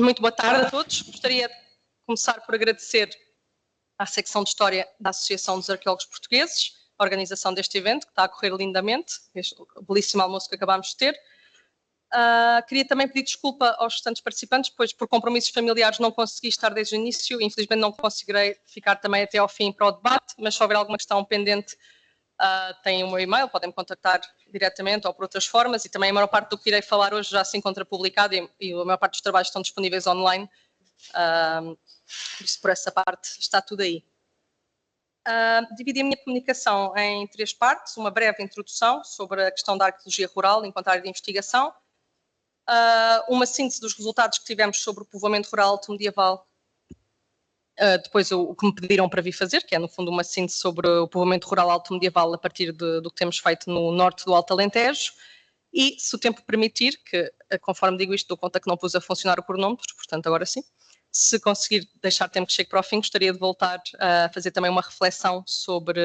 Muito boa tarde a todos. Gostaria de começar por agradecer à secção de História da Associação dos Arqueólogos Portugueses a organização deste evento, que está a correr lindamente, este belíssimo almoço que acabámos de ter. Queria também pedir desculpa aos restantes participantes, pois por compromissos familiares não consegui estar desde o início, infelizmente não conseguirei ficar também até ao fim para o debate, mas se houver alguma questão pendente, têm o meu e-mail, podem me contactar diretamente ou por outras formas, e também a maior parte do que irei falar hoje já se encontra publicado e a maior parte dos trabalhos estão disponíveis online, por isso por essa parte está tudo aí. Dividi a minha comunicação em 3 partes, uma breve introdução sobre a questão da arqueologia rural enquanto área de investigação, uma síntese dos resultados que tivemos sobre o povoamento rural alto-medieval, depois o que me pediram para vir fazer, que é no fundo uma síntese sobre o povoamento rural alto-medieval a partir do que temos feito no norte do Alto Alentejo, e se o tempo permitir, que conforme digo isto dou conta que não pus a funcionar o cronómetro, portanto agora sim, se conseguir deixar tempo que chegue para o fim, gostaria de voltar a fazer também uma reflexão sobre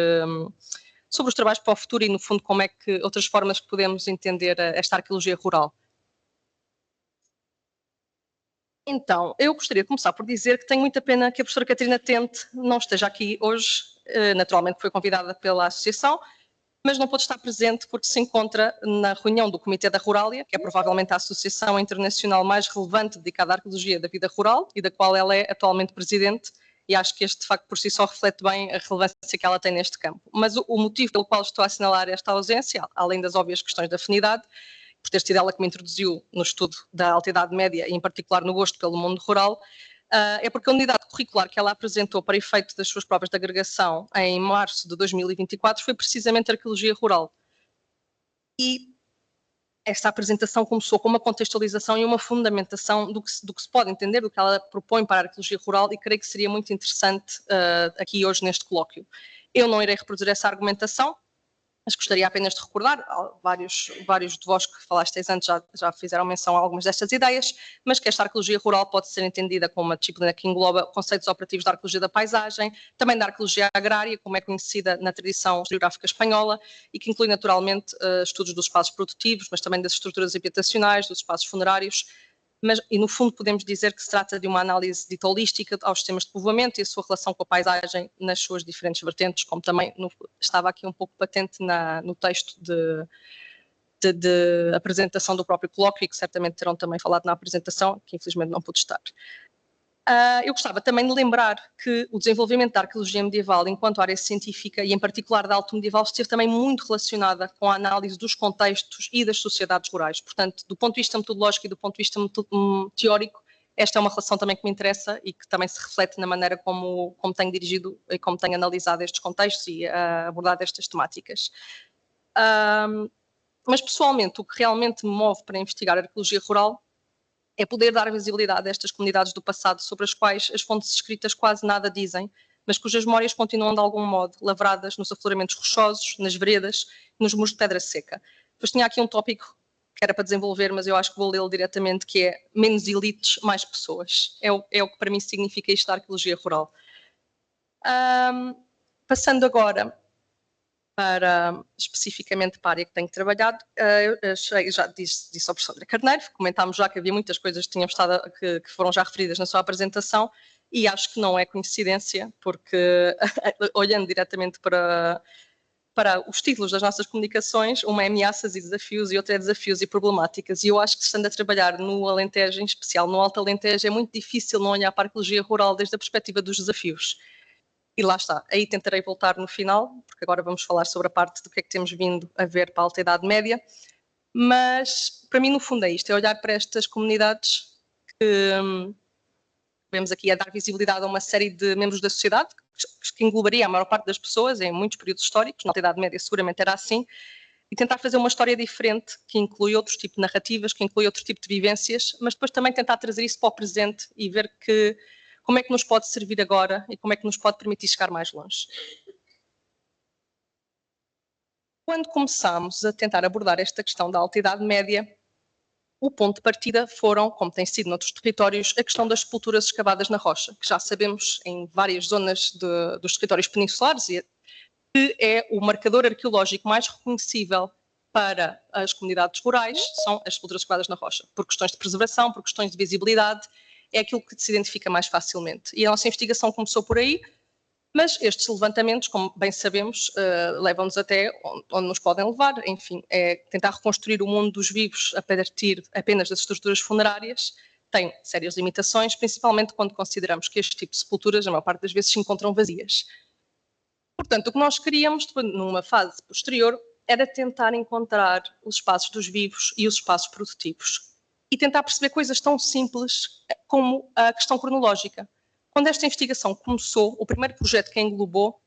os trabalhos para o futuro e no fundo como é que outras formas que podemos entender esta arqueologia rural. Então, eu gostaria de começar por dizer que tenho muita pena que a professora Catarina Tente não esteja aqui hoje, naturalmente foi convidada pela associação, mas não pôde estar presente porque se encontra na reunião do Comitê da Rurália, que é provavelmente a associação internacional mais relevante dedicada à arqueologia da vida rural e da qual ela é atualmente presidente, e acho que este de facto por si só reflete bem a relevância que ela tem neste campo. Mas o motivo pelo qual estou a assinalar esta ausência, além das óbvias questões de afinidade, por ter sido ela que me introduziu no estudo da Alta Idade Média e em particular no gosto pelo mundo rural, é porque a unidade curricular que ela apresentou para efeito das suas provas de agregação em março de 2024 foi precisamente a arqueologia rural. E esta apresentação começou com uma contextualização e uma fundamentação do que se pode entender, do que ela propõe para a arqueologia rural, e creio que seria muito interessante aqui hoje neste colóquio. Eu não irei reproduzir essa argumentação, mas gostaria apenas de recordar, vários de vós que falasteis antes já fizeram menção a algumas destas ideias, mas que esta arqueologia rural pode ser entendida como uma disciplina que engloba conceitos operativos da arqueologia da paisagem, também da arqueologia agrária, como é conhecida na tradição historiográfica espanhola, e que inclui naturalmente estudos dos espaços produtivos, mas também das estruturas habitacionais, dos espaços funerários, e no fundo podemos dizer que se trata de uma análise dita holística aos sistemas de povoamento e a sua relação com a paisagem nas suas diferentes vertentes, como também estava aqui um pouco patente no texto de apresentação do próprio colóquio, e que certamente terão também falado na apresentação, que infelizmente não pude estar. Eu gostava também de lembrar que o desenvolvimento da arqueologia medieval enquanto área científica, e em particular da alto medieval, esteve também muito relacionada com a análise dos contextos e das sociedades rurais. Portanto, do ponto de vista metodológico e do ponto de vista teórico, esta é uma relação também que me interessa e que também se reflete na maneira como tenho dirigido e como tenho analisado estes contextos e abordado estas temáticas. Mas, pessoalmente, o que realmente me move para investigar a arqueologia rural é poder dar visibilidade a estas comunidades do passado sobre as quais as fontes escritas quase nada dizem, mas cujas memórias continuam de algum modo lavradas nos afloramentos rochosos, nas veredas, nos muros de pedra seca. Depois tinha aqui um tópico que era para desenvolver, mas eu acho que vou lê-lo diretamente, que é menos elites, mais pessoas. É o que para mim significa isto da arqueologia rural. Passando agora especificamente para a área que tenho trabalhado, já disse ao professor André Carneiro, comentámos já que havia muitas coisas que foram já referidas na sua apresentação, e acho que não é coincidência, porque olhando diretamente para os títulos das nossas comunicações, uma é ameaças e desafios e outra é desafios e problemáticas, e eu acho que estando a trabalhar no Alentejo, em especial no Alto Alentejo, é muito difícil não olhar para a arqueologia rural desde a perspectiva dos desafios. E lá está, aí tentarei voltar no final, porque agora vamos falar sobre a parte do que é que temos vindo a ver para a Alta Idade Média, mas para mim no fundo é isto, é olhar para estas comunidades que vemos aqui a dar visibilidade a uma série de membros da sociedade, que englobaria a maior parte das pessoas em muitos períodos históricos, na Alta Idade Média seguramente era assim, e tentar fazer uma história diferente, que inclui outros tipos de narrativas, que inclui outro tipo de vivências, mas depois também tentar trazer isso para o presente e ver como é que nos pode servir agora e como é que nos pode permitir chegar mais longe. Quando começámos a tentar abordar esta questão da Alta Idade Média, o ponto de partida foram, como tem sido noutros territórios, a questão das sepulturas escavadas na rocha, que já sabemos em várias zonas dos territórios peninsulares, que é o marcador arqueológico mais reconhecível para as comunidades rurais, são as sepulturas escavadas na rocha, por questões de preservação, por questões de visibilidade, é aquilo que se identifica mais facilmente. E a nossa investigação começou por aí, mas estes levantamentos, como bem sabemos, levam-nos até onde nos podem levar. Enfim, é tentar reconstruir o mundo dos vivos a partir apenas das estruturas funerárias tem sérias limitações, principalmente quando consideramos que este tipo de sepulturas, a maior parte das vezes, se encontram vazias. Portanto, o que nós queríamos, numa fase posterior, era tentar encontrar os espaços dos vivos e os espaços produtivos e tentar perceber coisas tão simples como a questão cronológica. Quando esta investigação começou, o primeiro projeto que a englobou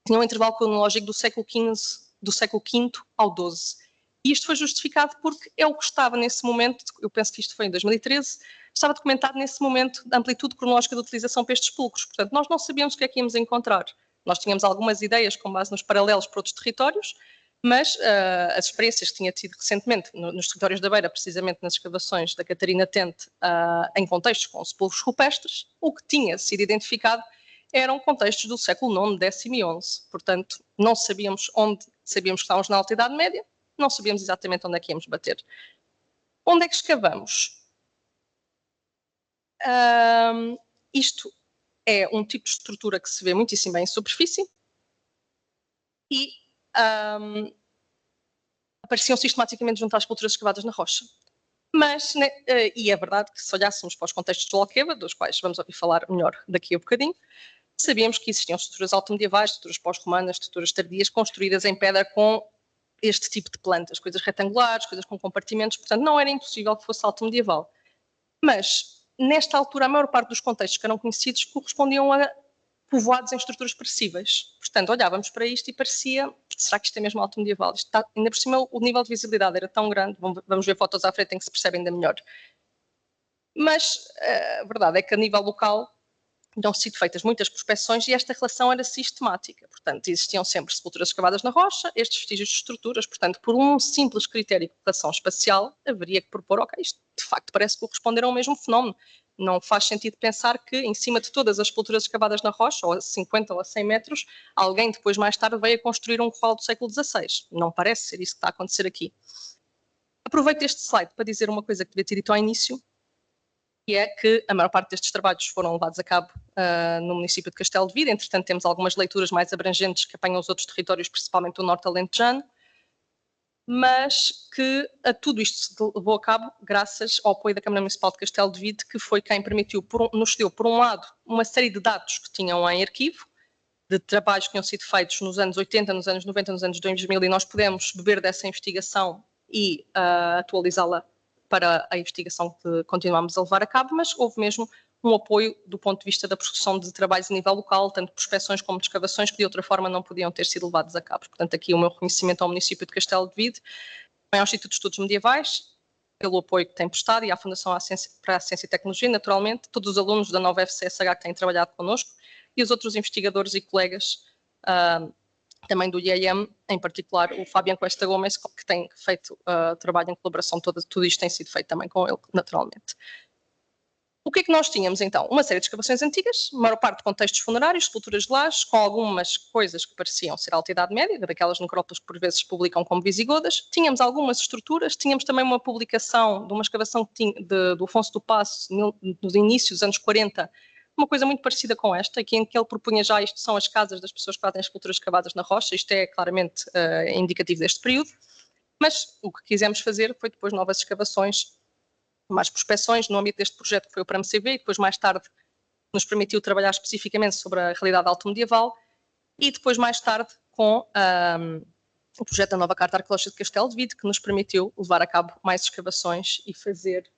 tinha um intervalo cronológico do século V ao XII. E isto foi justificado porque é o que estava nesse momento, eu penso que isto foi em 2013, estava documentado nesse momento da amplitude cronológica de utilização para estes pulcros. Portanto, nós não sabíamos o que é que íamos encontrar. Nós tínhamos algumas ideias com base nos paralelos para outros territórios, mas as experiências que tinha tido recentemente nos territórios da Beira, precisamente nas escavações da Catarina Tente, em contextos com sepulcros rupestres, o que tinha sido identificado eram contextos do século IX, X e XI. Portanto, não sabíamos onde, sabíamos que estávamos na Alta Idade Média, não sabíamos exatamente onde é que íamos bater. Onde é que escavamos? Isto é um tipo de estrutura que se vê muitíssimo bem em superfície e apareciam sistematicamente junto às esculturas escavadas na rocha. Mas, né, e é verdade que se olhássemos para os contextos de Alqueva, dos quais vamos ouvir falar melhor daqui a bocadinho, sabíamos que existiam estruturas altomedievais, estruturas pós-romanas, estruturas tardias, construídas em pedra com este tipo de plantas, coisas retangulares, coisas com compartimentos, portanto não era impossível que fosse altomedieval. Mas, nesta altura, a maior parte dos contextos que eram conhecidos correspondiam a povoados em estruturas perecíveis. Portanto, olhávamos para isto e parecia, será que isto é mesmo altomedieval? Ainda por cima, o nível de visibilidade era tão grande, vamos ver fotos à frente em que se percebe ainda melhor. Mas a verdade é que a nível local tinham sido feitas muitas prospecções e esta relação era sistemática. Portanto, existiam sempre sepulturas escavadas na rocha, estes vestígios de estruturas, portanto, por um simples critério de relação espacial, haveria que propor, ok, isto de facto parece corresponder ao mesmo fenómeno. Não faz sentido pensar que, em cima de todas as sepulturas escavadas na rocha, ou a 50 ou a 100 metros, alguém depois, mais tarde, veio a construir um corral do século XVI. Não parece ser isso que está a acontecer aqui. Aproveito este slide para dizer uma coisa que devia ter dito ao início, que é que a maior parte destes trabalhos foram levados a cabo no município de Castelo de Vide. Entretanto, temos algumas leituras mais abrangentes que apanham os outros territórios, principalmente o norte alentejano, mas que tudo isto se levou a cabo graças ao apoio da Câmara Municipal de Castelo de Vide, que foi quem permitiu, nos deu, por um lado, uma série de dados que tinham em arquivo, de trabalhos que tinham sido feitos nos anos 80, nos anos 90, nos anos 2000, e nós pudemos beber dessa investigação e atualizá-la para a investigação que continuamos a levar a cabo, mas houve mesmo um apoio do ponto de vista da produção de trabalhos a nível local, tanto de prospecções como de escavações, que de outra forma não podiam ter sido levados a cabo. Portanto, aqui o meu reconhecimento ao município de Castelo de Vide, ao Instituto de Estudos Medievais, pelo apoio que tem prestado, e à Fundação para a Ciência e Tecnologia, naturalmente, todos os alunos da nova FCSH que têm trabalhado connosco, e os outros investigadores e colegas também do IAM, em particular o Fabian Cuesta Gomes, que tem feito trabalho em colaboração, tudo isto tem sido feito também com ele, naturalmente. O que é que nós tínhamos, então? Uma série de escavações antigas, a maior parte de contextos funerários, sepulturas de lajes, com algumas coisas que pareciam ser Alta Idade Média, daquelas necrópolis que por vezes publicam como visigodas. Tínhamos algumas estruturas, tínhamos também uma publicação de uma escavação do Afonso do Paço, nos inícios dos anos 40, uma coisa muito parecida com esta, em que ele propunha já isto são as casas das pessoas que fazem esculturas escavadas na rocha, isto é claramente indicativo deste período, mas o que quisemos fazer foi depois novas escavações, mais prospecções no âmbito deste projeto que foi o PRAMCV, e depois mais tarde nos permitiu trabalhar especificamente sobre a realidade altomedieval, e depois mais tarde com o projeto da nova Carta Arqueológica de Castelo de Vide, que nos permitiu levar a cabo mais escavações e fazer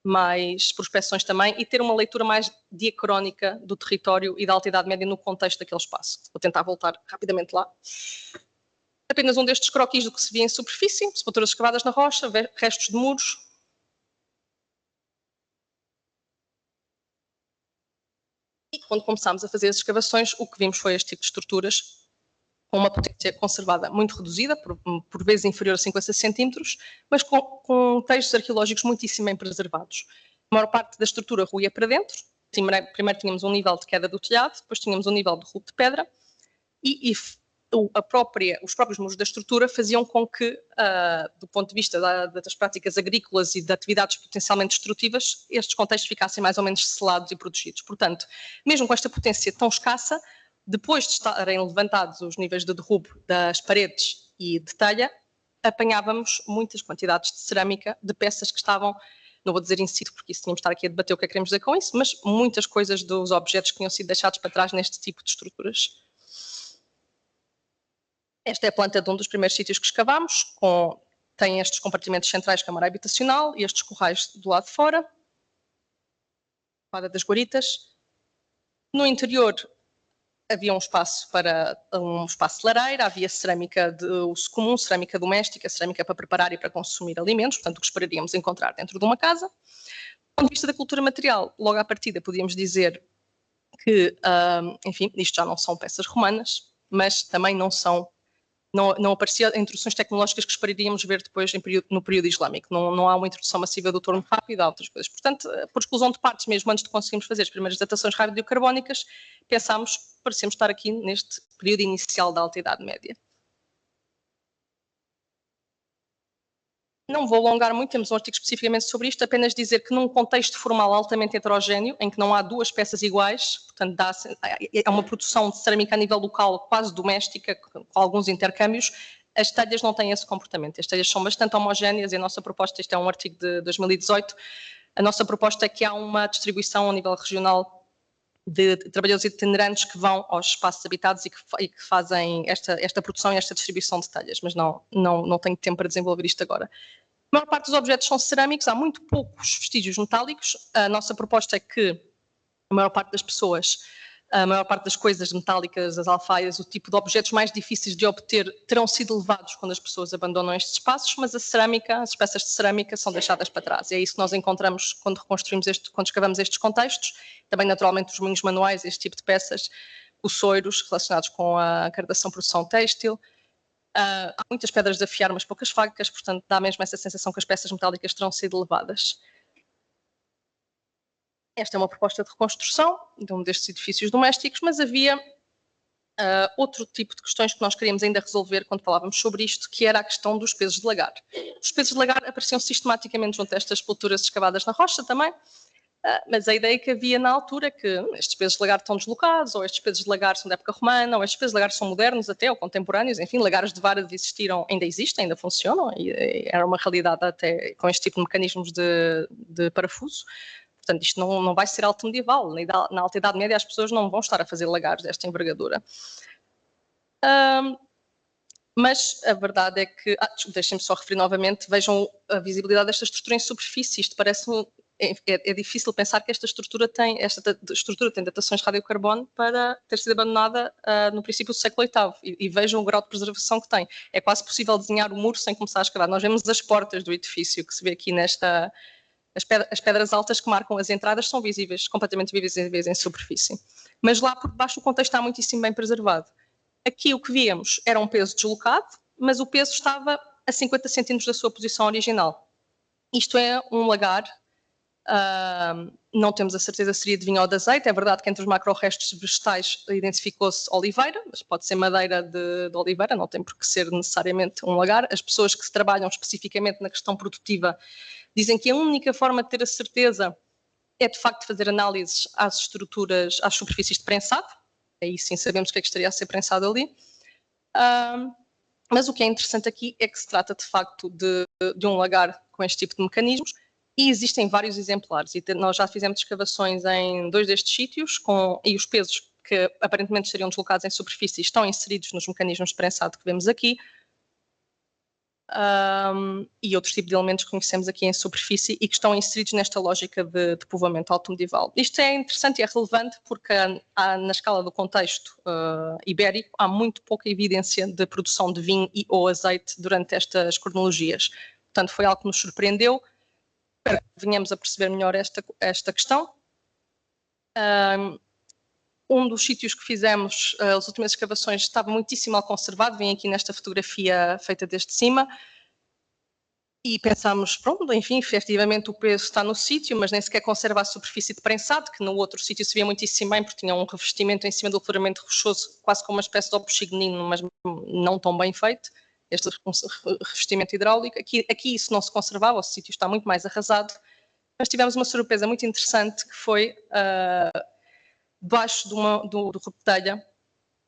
mais prospecções também e ter uma leitura mais diacrónica do território e da Alta Idade Média no contexto daquele espaço. Vou tentar voltar rapidamente lá. Apenas um destes croquis do que se via em superfície, sepulturas escavadas na rocha, restos de muros. E quando começámos a fazer as escavações, o que vimos foi este tipo de estruturas com uma potência conservada muito reduzida, por vezes inferior a 50 centímetros, mas com textos arqueológicos muitíssimo bem preservados. A maior parte da estrutura ruía para dentro. Primeiro tínhamos um nível de queda do telhado, depois tínhamos um nível de rolo de pedra e os próprios muros da estrutura faziam com que, do ponto de vista das práticas agrícolas e de atividades potencialmente destrutivas, estes contextos ficassem mais ou menos selados e protegidos. Portanto, mesmo com esta potência tão escassa, depois de estarem levantados os níveis de derrubo das paredes e de telha, apanhávamos muitas quantidades de cerâmica, de peças que estavam, não vou dizer in situ, porque isso tínhamos de estar aqui a debater o que é que queremos dizer com isso, mas muitas coisas dos objetos que tinham sido deixados para trás neste tipo de estruturas. Esta é a planta de um dos primeiros sítios que escavámos, tem estes compartimentos centrais, câmara habitacional, e estes corrais do lado de fora, das guaritas. No interior havia um espaço de lareira, havia cerâmica de uso comum, cerâmica doméstica, cerâmica para preparar e para consumir alimentos, portanto o que esperaríamos encontrar dentro de uma casa. Do ponto de vista da cultura material, logo à partida podíamos dizer que, enfim, isto já não são peças romanas, mas também não apareciam introduções tecnológicas que esperaríamos ver depois no período islâmico. Não há uma introdução massiva do torno rápido, há outras coisas. Portanto, por exclusão de partes, mesmo antes de conseguirmos fazer as primeiras datações radiocarbónicas, parecemos estar aqui neste período inicial da Alta Idade Média. Não vou alongar muito, temos um artigo especificamente sobre isto, apenas dizer que num contexto formal altamente heterogéneo, em que não há duas peças iguais, portanto é uma produção de cerâmica a nível local quase doméstica, com alguns intercâmbios, as telhas não têm esse comportamento. As telhas são bastante homogéneas e a nossa proposta, isto é um artigo de 2018, a nossa proposta é que há uma distribuição a nível regional de trabalhadores itinerantes que vão aos espaços habitados e que fazem esta produção e esta distribuição de telhas, mas não tenho tempo para desenvolver isto agora. A maior parte dos objetos são cerâmicos, há muito poucos vestígios metálicos. A nossa proposta é que a maior parte das pessoas, a maior parte das coisas metálicas, as alfaias, o tipo de objetos mais difíceis de obter terão sido levados quando as pessoas abandonam estes espaços, mas a cerâmica, as peças de cerâmica são deixadas para trás. E é isso que nós encontramos quando reconstruímos quando escavamos estes contextos. Também, naturalmente, os moinhos manuais, este tipo de peças, açoiros relacionados com a cardação produção têxtil. Há muitas pedras de afiar, mas poucas facas, portanto dá mesmo essa sensação que as peças metálicas terão sido levadas. Esta é uma proposta de reconstrução de um destes edifícios domésticos, mas havia outro tipo de questões que nós queríamos ainda resolver quando falávamos sobre isto, que era a questão dos pesos de lagar. Os pesos de lagar apareciam sistematicamente junto a estas esculturas escavadas na rocha também, mas a ideia que havia na altura é que estes pesos de lagar estão deslocados, ou estes pesos de lagar são da época romana, ou estes pesos de lagar são modernos até, ou contemporâneos, enfim, lagares de vara ainda existem, ainda funcionam, e era uma realidade até com este tipo de mecanismos de parafuso. Portanto, isto não vai ser alto medieval. Na Alta Idade Média as pessoas não vão estar a fazer lagares desta envergadura. Mas a verdade é que, deixem-me só referir novamente, vejam a visibilidade desta estrutura em superfície. Isto parece é difícil pensar que esta estrutura tem datações de radiocarbono para ter sido abandonada no princípio do século VIII. E vejam o grau de preservação que tem. É quase possível desenhar o muro sem começar a escavar. Nós vemos as portas do edifício que se vê aqui nesta... As pedras altas que marcam as entradas são visíveis, completamente visíveis em superfície. Mas lá por baixo o contexto está muitíssimo bem preservado. Aqui o que víamos era um peso deslocado, mas o peso estava a 50 centímetros da sua posição original. Isto é um lagar, não temos a certeza se seria de vinho ou de azeite. É verdade que entre os macro-restos vegetais identificou-se oliveira, mas pode ser madeira de oliveira, não tem por que ser necessariamente um lagar. As pessoas que trabalham especificamente na questão produtiva dizem que a única forma de ter a certeza é de facto fazer análises às estruturas, às superfícies de prensado. Aí sim sabemos o que é que estaria a ser prensado ali. Mas o que é interessante aqui é que se trata de facto de um lagar com este tipo de mecanismos e existem vários exemplares. E nós já fizemos escavações em 2 destes sítios e os pesos que aparentemente estariam deslocados em superfície estão inseridos nos mecanismos de prensado que vemos aqui. E outros tipos de elementos que conhecemos aqui em superfície e que estão inseridos nesta lógica de povoamento alto-medieval. Isto é interessante e é relevante porque na escala do contexto ibérico há muito pouca evidência de produção de vinho ou azeite durante estas cronologias. Portanto, foi algo que nos surpreendeu. Espero que venhamos a perceber melhor esta questão. Um dos sítios que fizemos as últimas escavações estava muitíssimo mal conservado, vem aqui nesta fotografia feita desde cima. E pensámos, pronto, enfim, efetivamente o peso está no sítio, mas nem sequer conserva a superfície de prensado, que no outro sítio se via muitíssimo bem, porque tinha um revestimento em cima do afloramento rochoso, quase como uma espécie de obuxignino, mas não tão bem feito, este revestimento hidráulico. Aqui isso não se conservava, o sítio está muito mais arrasado, mas tivemos uma surpresa muito interessante, que foi, debaixo do repetelha,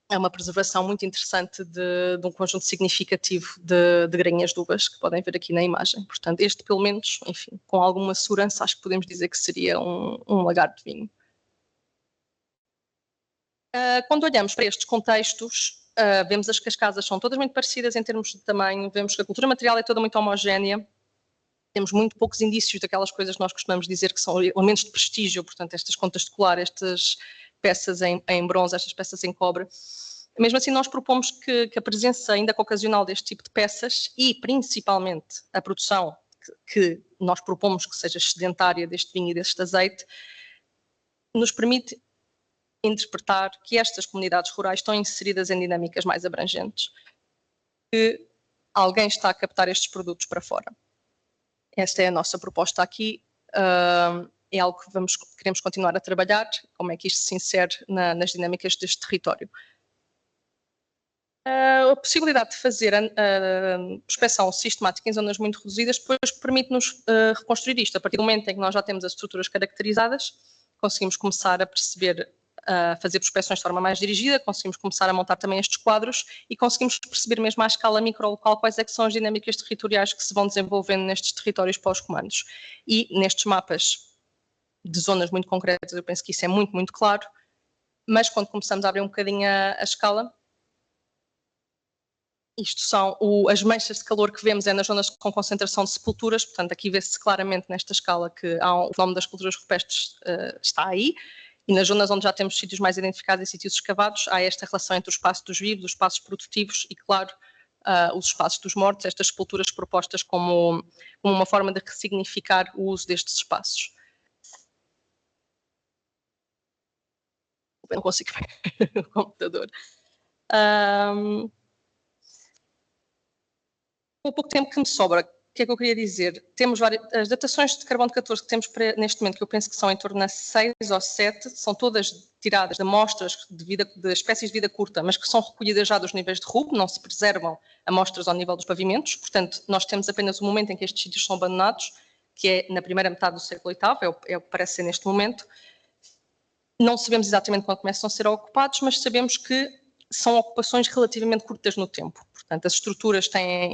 é uma preservação muito interessante de um conjunto significativo de grainhas de uvas, que podem ver aqui na imagem. Portanto, este, pelo menos, enfim, com alguma segurança, acho que podemos dizer que seria um lagar de vinho. Quando olhamos para estes contextos, vemos que as casas são todas muito parecidas em termos de tamanho, vemos que a cultura material é toda muito homogénea, temos muito poucos indícios daquelas coisas que nós costumamos dizer que são elementos de prestígio, portanto, estas contas de colar, estas peças em bronze, estas peças em cobre. Mesmo assim, nós propomos que a presença, ainda que ocasional, deste tipo de peças e, principalmente, a produção que nós propomos que seja excedentária deste vinho e deste azeite, nos permite interpretar que estas comunidades rurais estão inseridas em dinâmicas mais abrangentes, que alguém está a captar estes produtos para fora. Esta é a nossa proposta aqui. É algo que queremos continuar a trabalhar, como é que isto se insere nas dinâmicas deste território. A possibilidade de fazer a prospeção sistemática em zonas muito reduzidas depois permite-nos reconstruir isto. A partir do momento em que nós já temos as estruturas caracterizadas, conseguimos começar a perceber, a fazer prospeções de forma mais dirigida, conseguimos começar a montar também estes quadros e conseguimos perceber mesmo à escala microlocal quais é que são as dinâmicas territoriais que se vão desenvolvendo nestes territórios pós-comandos. E nestes mapas de zonas muito concretas, eu penso que isso é muito, muito claro, mas quando começamos a abrir um bocadinho a escala, isto são as manchas de calor que vemos nas zonas com concentração de sepulturas, portanto aqui vê-se claramente nesta escala que o fenómeno das culturas rupestres está aí, e nas zonas onde já temos sítios mais identificados e sítios escavados, há esta relação entre o espaço dos vivos, os espaços produtivos e, claro, os espaços dos mortos, estas sepulturas propostas como uma forma de ressignificar o uso destes espaços. Eu não consigo ver o computador. Com o pouco tempo que me sobra, o que é que eu queria dizer? Temos as datações de carbono 14 que temos neste momento, que eu penso que são em torno de 6 ou 7, são todas tiradas de amostras de espécies de vida curta, mas que são recolhidas já dos níveis de RUB, não se preservam amostras ao nível dos pavimentos, portanto, nós temos apenas o momento em que estes sítios são abandonados, que é na primeira metade do século VIII, é o que parece ser neste momento. Não sabemos exatamente quando começam a ser ocupados, mas sabemos que são ocupações relativamente curtas no tempo. Portanto, as estruturas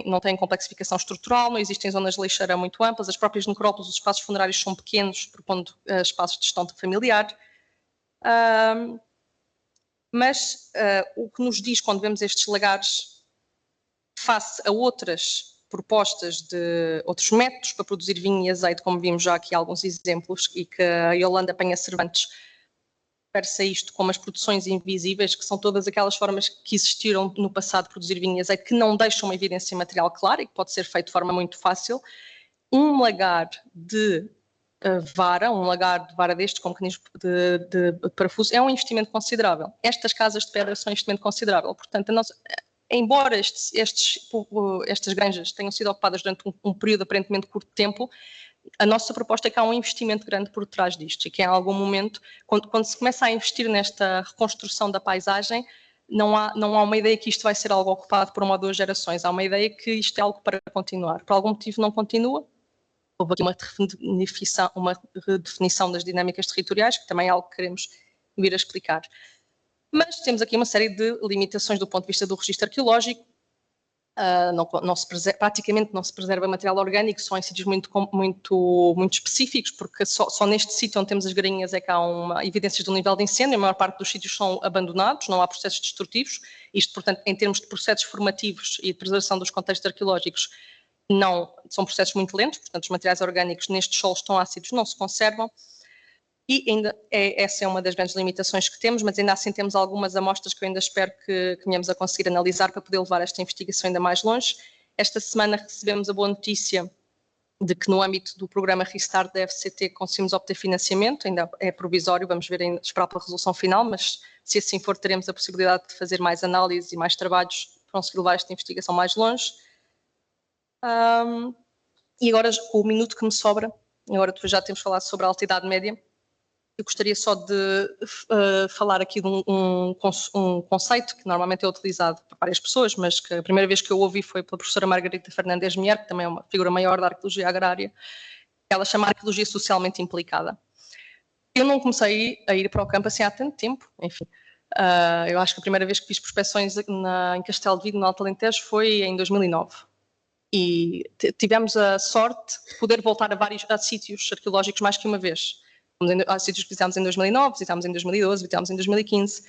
não têm complexificação estrutural, não existem zonas de lixeira muito amplas, as próprias necrópolis, os espaços funerários são pequenos, propondo espaços de gestão familiar. Mas o que nos diz quando vemos estes lagares face a outras propostas de outros métodos para produzir vinho e azeite, como vimos já aqui alguns exemplos, e que a Yolanda Penha Cervantes refere-se a isto como as produções invisíveis, que são todas aquelas formas que existiram no passado de produzir vinho e azeite, que não deixam uma evidência material clara e que pode ser feito de forma muito fácil. Um lagar de vara, um lagar de vara destes com mecanismo de parafuso, é um investimento considerável. Estas casas de pedra são um investimento considerável. Portanto, embora estas granjas tenham sido ocupadas durante um período aparentemente curto de tempo, a nossa proposta é que há um investimento grande por trás disto e que em algum momento, quando se começa a investir nesta reconstrução da paisagem, não há uma ideia que isto vai ser algo ocupado por uma ou duas gerações, há uma ideia que isto é algo para continuar. Por algum motivo não continua. Houve aqui uma redefinição das dinâmicas territoriais, que também é algo que queremos vir a explicar. Mas temos aqui uma série de limitações do ponto de vista do registro arqueológico. Praticamente não se preserva material orgânico, só em sítios muito específicos, porque só neste sítio onde temos as grainhas é que há evidências de um nível de incêndio, a maior parte dos sítios são abandonados, não há processos destrutivos. Isto, portanto, em termos de processos formativos e de preservação dos contextos arqueológicos, não são processos muito lentos, portanto, os materiais orgânicos nestes solos tão ácidos não se conservam. E ainda essa é uma das grandes limitações que temos, mas ainda assim temos algumas amostras que eu ainda espero que venhamos a conseguir analisar para poder levar esta investigação ainda mais longe. Esta semana recebemos a boa notícia de que no âmbito do programa Restart da FCT conseguimos obter financiamento, ainda é provisório, vamos ver, esperar pela resolução final, mas se assim for teremos a possibilidade de fazer mais análises e mais trabalhos para conseguir levar esta investigação mais longe. E agora, com o minuto que me sobra, agora depois já temos falado sobre a alta idade média, eu gostaria só de falar aqui de um conceito que normalmente é utilizado por várias pessoas, mas que a primeira vez que eu ouvi foi pela professora Margarita Fernandes Mier, que também é uma figura maior da arqueologia agrária. Ela chama a arqueologia socialmente implicada. Eu não comecei a ir para o campo assim há tanto tempo, enfim. Eu acho que a primeira vez que fiz prospecções em Castelo de Vido, no Alto Alentejo, foi em 2009. E tivemos a sorte de poder voltar a sítios arqueológicos mais que uma vez. Há sítios que visitámos em 2009, visitámos em 2012, visitámos em 2015.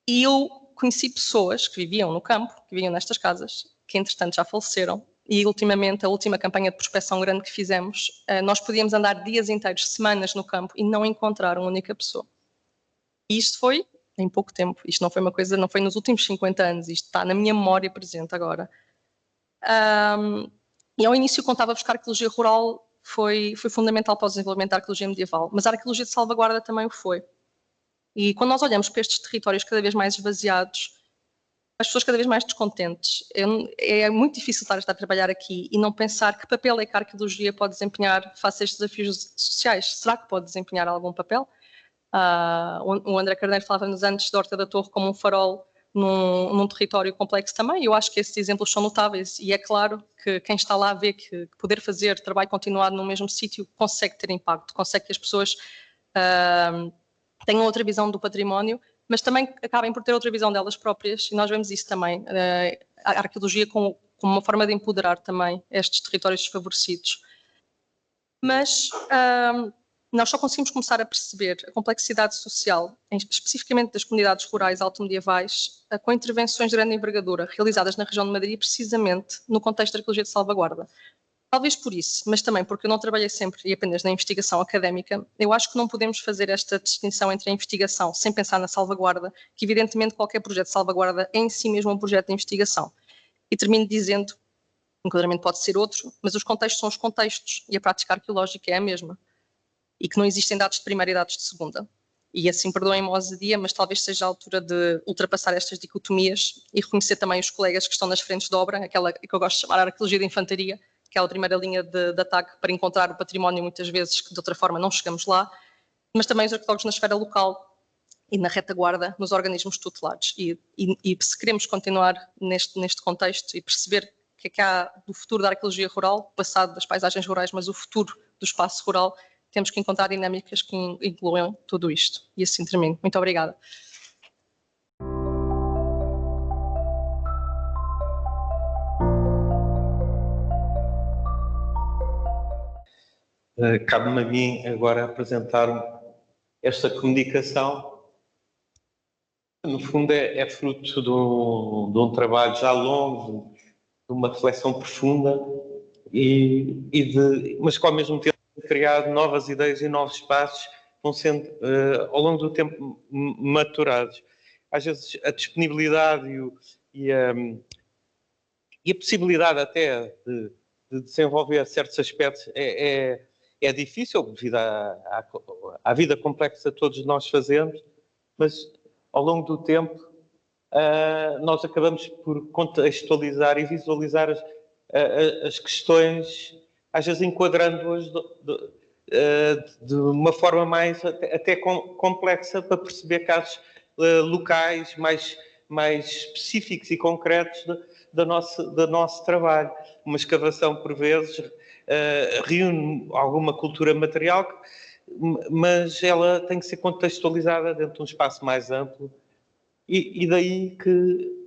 E eu conheci pessoas que viviam no campo, que viviam nestas casas, que entretanto já faleceram. E ultimamente, a última campanha de prospecção grande que fizemos, nós podíamos andar dias inteiros, semanas no campo e não encontrar uma única pessoa. E isto foi em pouco tempo. Isto não foi uma coisa, não foi nos últimos 50 anos. Isto está na minha memória presente agora. E ao início, quando estava a buscar arqueologia rural, foi fundamental para o desenvolvimento da arqueologia medieval. Mas a arqueologia de salvaguarda também o foi. E quando nós olhamos para estes territórios cada vez mais esvaziados, as pessoas cada vez mais descontentes, é muito difícil estar a trabalhar aqui e não pensar que papel é que a arqueologia pode desempenhar face a estes desafios sociais. Será que pode desempenhar algum papel? O André Carneiro falava-nos antes da Horta da Torre como um farol num território complexo também. Eu acho que esses exemplos são notáveis e é claro que quem está lá vê que poder fazer trabalho continuado no mesmo sítio consegue ter impacto, consegue que as pessoas tenham outra visão do património, mas também acabem por ter outra visão delas próprias, e nós vemos isso também, a arqueologia como uma forma de empoderar também estes territórios desfavorecidos. Mas nós só conseguimos começar a perceber a complexidade social, especificamente das comunidades rurais altomedievais, com intervenções de grande envergadura, realizadas na região de Madrid, precisamente no contexto da arqueologia de salvaguarda. Talvez por isso, mas também porque eu não trabalhei sempre e apenas na investigação académica, eu acho que não podemos fazer esta distinção entre a investigação sem pensar na salvaguarda, que evidentemente qualquer projeto de salvaguarda é em si mesmo um projeto de investigação. E termino dizendo, o enquadramento pode ser outro, mas os contextos são os contextos e a prática arqueológica é a mesma. E que não existem dados de primeira e dados de segunda. E assim, perdoem-me a ousadia, mas talvez seja a altura de ultrapassar estas dicotomias e reconhecer também os colegas que estão nas frentes de obra, aquela que eu gosto de chamar a arqueologia de infantaria, que é a primeira linha de ataque para encontrar o património, muitas vezes, que de outra forma não chegamos lá, mas também os arqueólogos na esfera local e na retaguarda, nos organismos tutelares. E se queremos continuar neste contexto e perceber o que é que há do futuro da arqueologia rural, o passado das paisagens rurais, mas o futuro do espaço rural, temos que encontrar dinâmicas que incluam tudo isto. E assim termino. Muito obrigada. Cabe-me a mim agora apresentar esta comunicação, que no fundo é fruto de um trabalho já longo, de uma reflexão profunda, mas que ao mesmo tempo tem criado novas ideias e novos espaços que vão sendo, ao longo do tempo, maturados. Às vezes a disponibilidade e a possibilidade até de desenvolver certos aspectos é difícil devido à vida complexa que todos nós fazemos, mas ao longo do tempo nós acabamos por contextualizar e visualizar as questões, às vezes enquadrando-as de uma forma mais até complexa para perceber casos locais mais específicos e concretos do nosso trabalho. Uma escavação, por vezes, reúne alguma cultura material, mas ela tem que ser contextualizada dentro de um espaço mais amplo, e daí que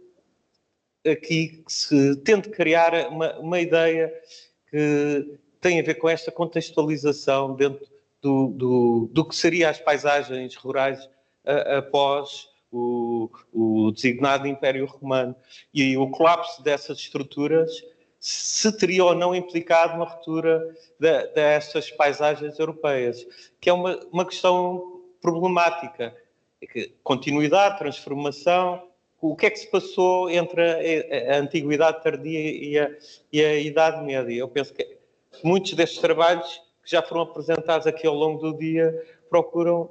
aqui se tente criar uma ideia que tem a ver com esta contextualização dentro do que seriam as paisagens rurais após o designado Império Romano, e o colapso dessas estruturas se teria ou não implicado uma ruptura destas paisagens europeias, que é uma questão problemática. Continuidade, transformação, o que é que se passou entre a Antiguidade Tardia e a Idade Média? Eu penso que muitos destes trabalhos que já foram apresentados aqui ao longo do dia procuram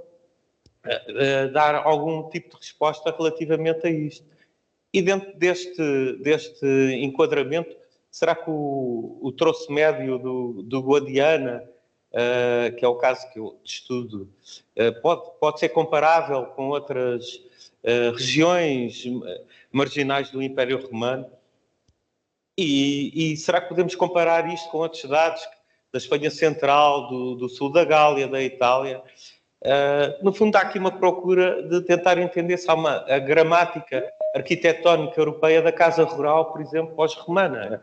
dar algum tipo de resposta relativamente a isto. E dentro deste enquadramento será que o troço médio do Guadiana, que é o caso que eu estudo, pode ser comparável com outras regiões marginais do Império Romano? E será que podemos comparar isto com outros dados da Espanha Central, do sul da Gália, da Itália? No fundo, há aqui uma procura de tentar entender se há a gramática arquitetónica europeia da casa rural, por exemplo, pós-romana.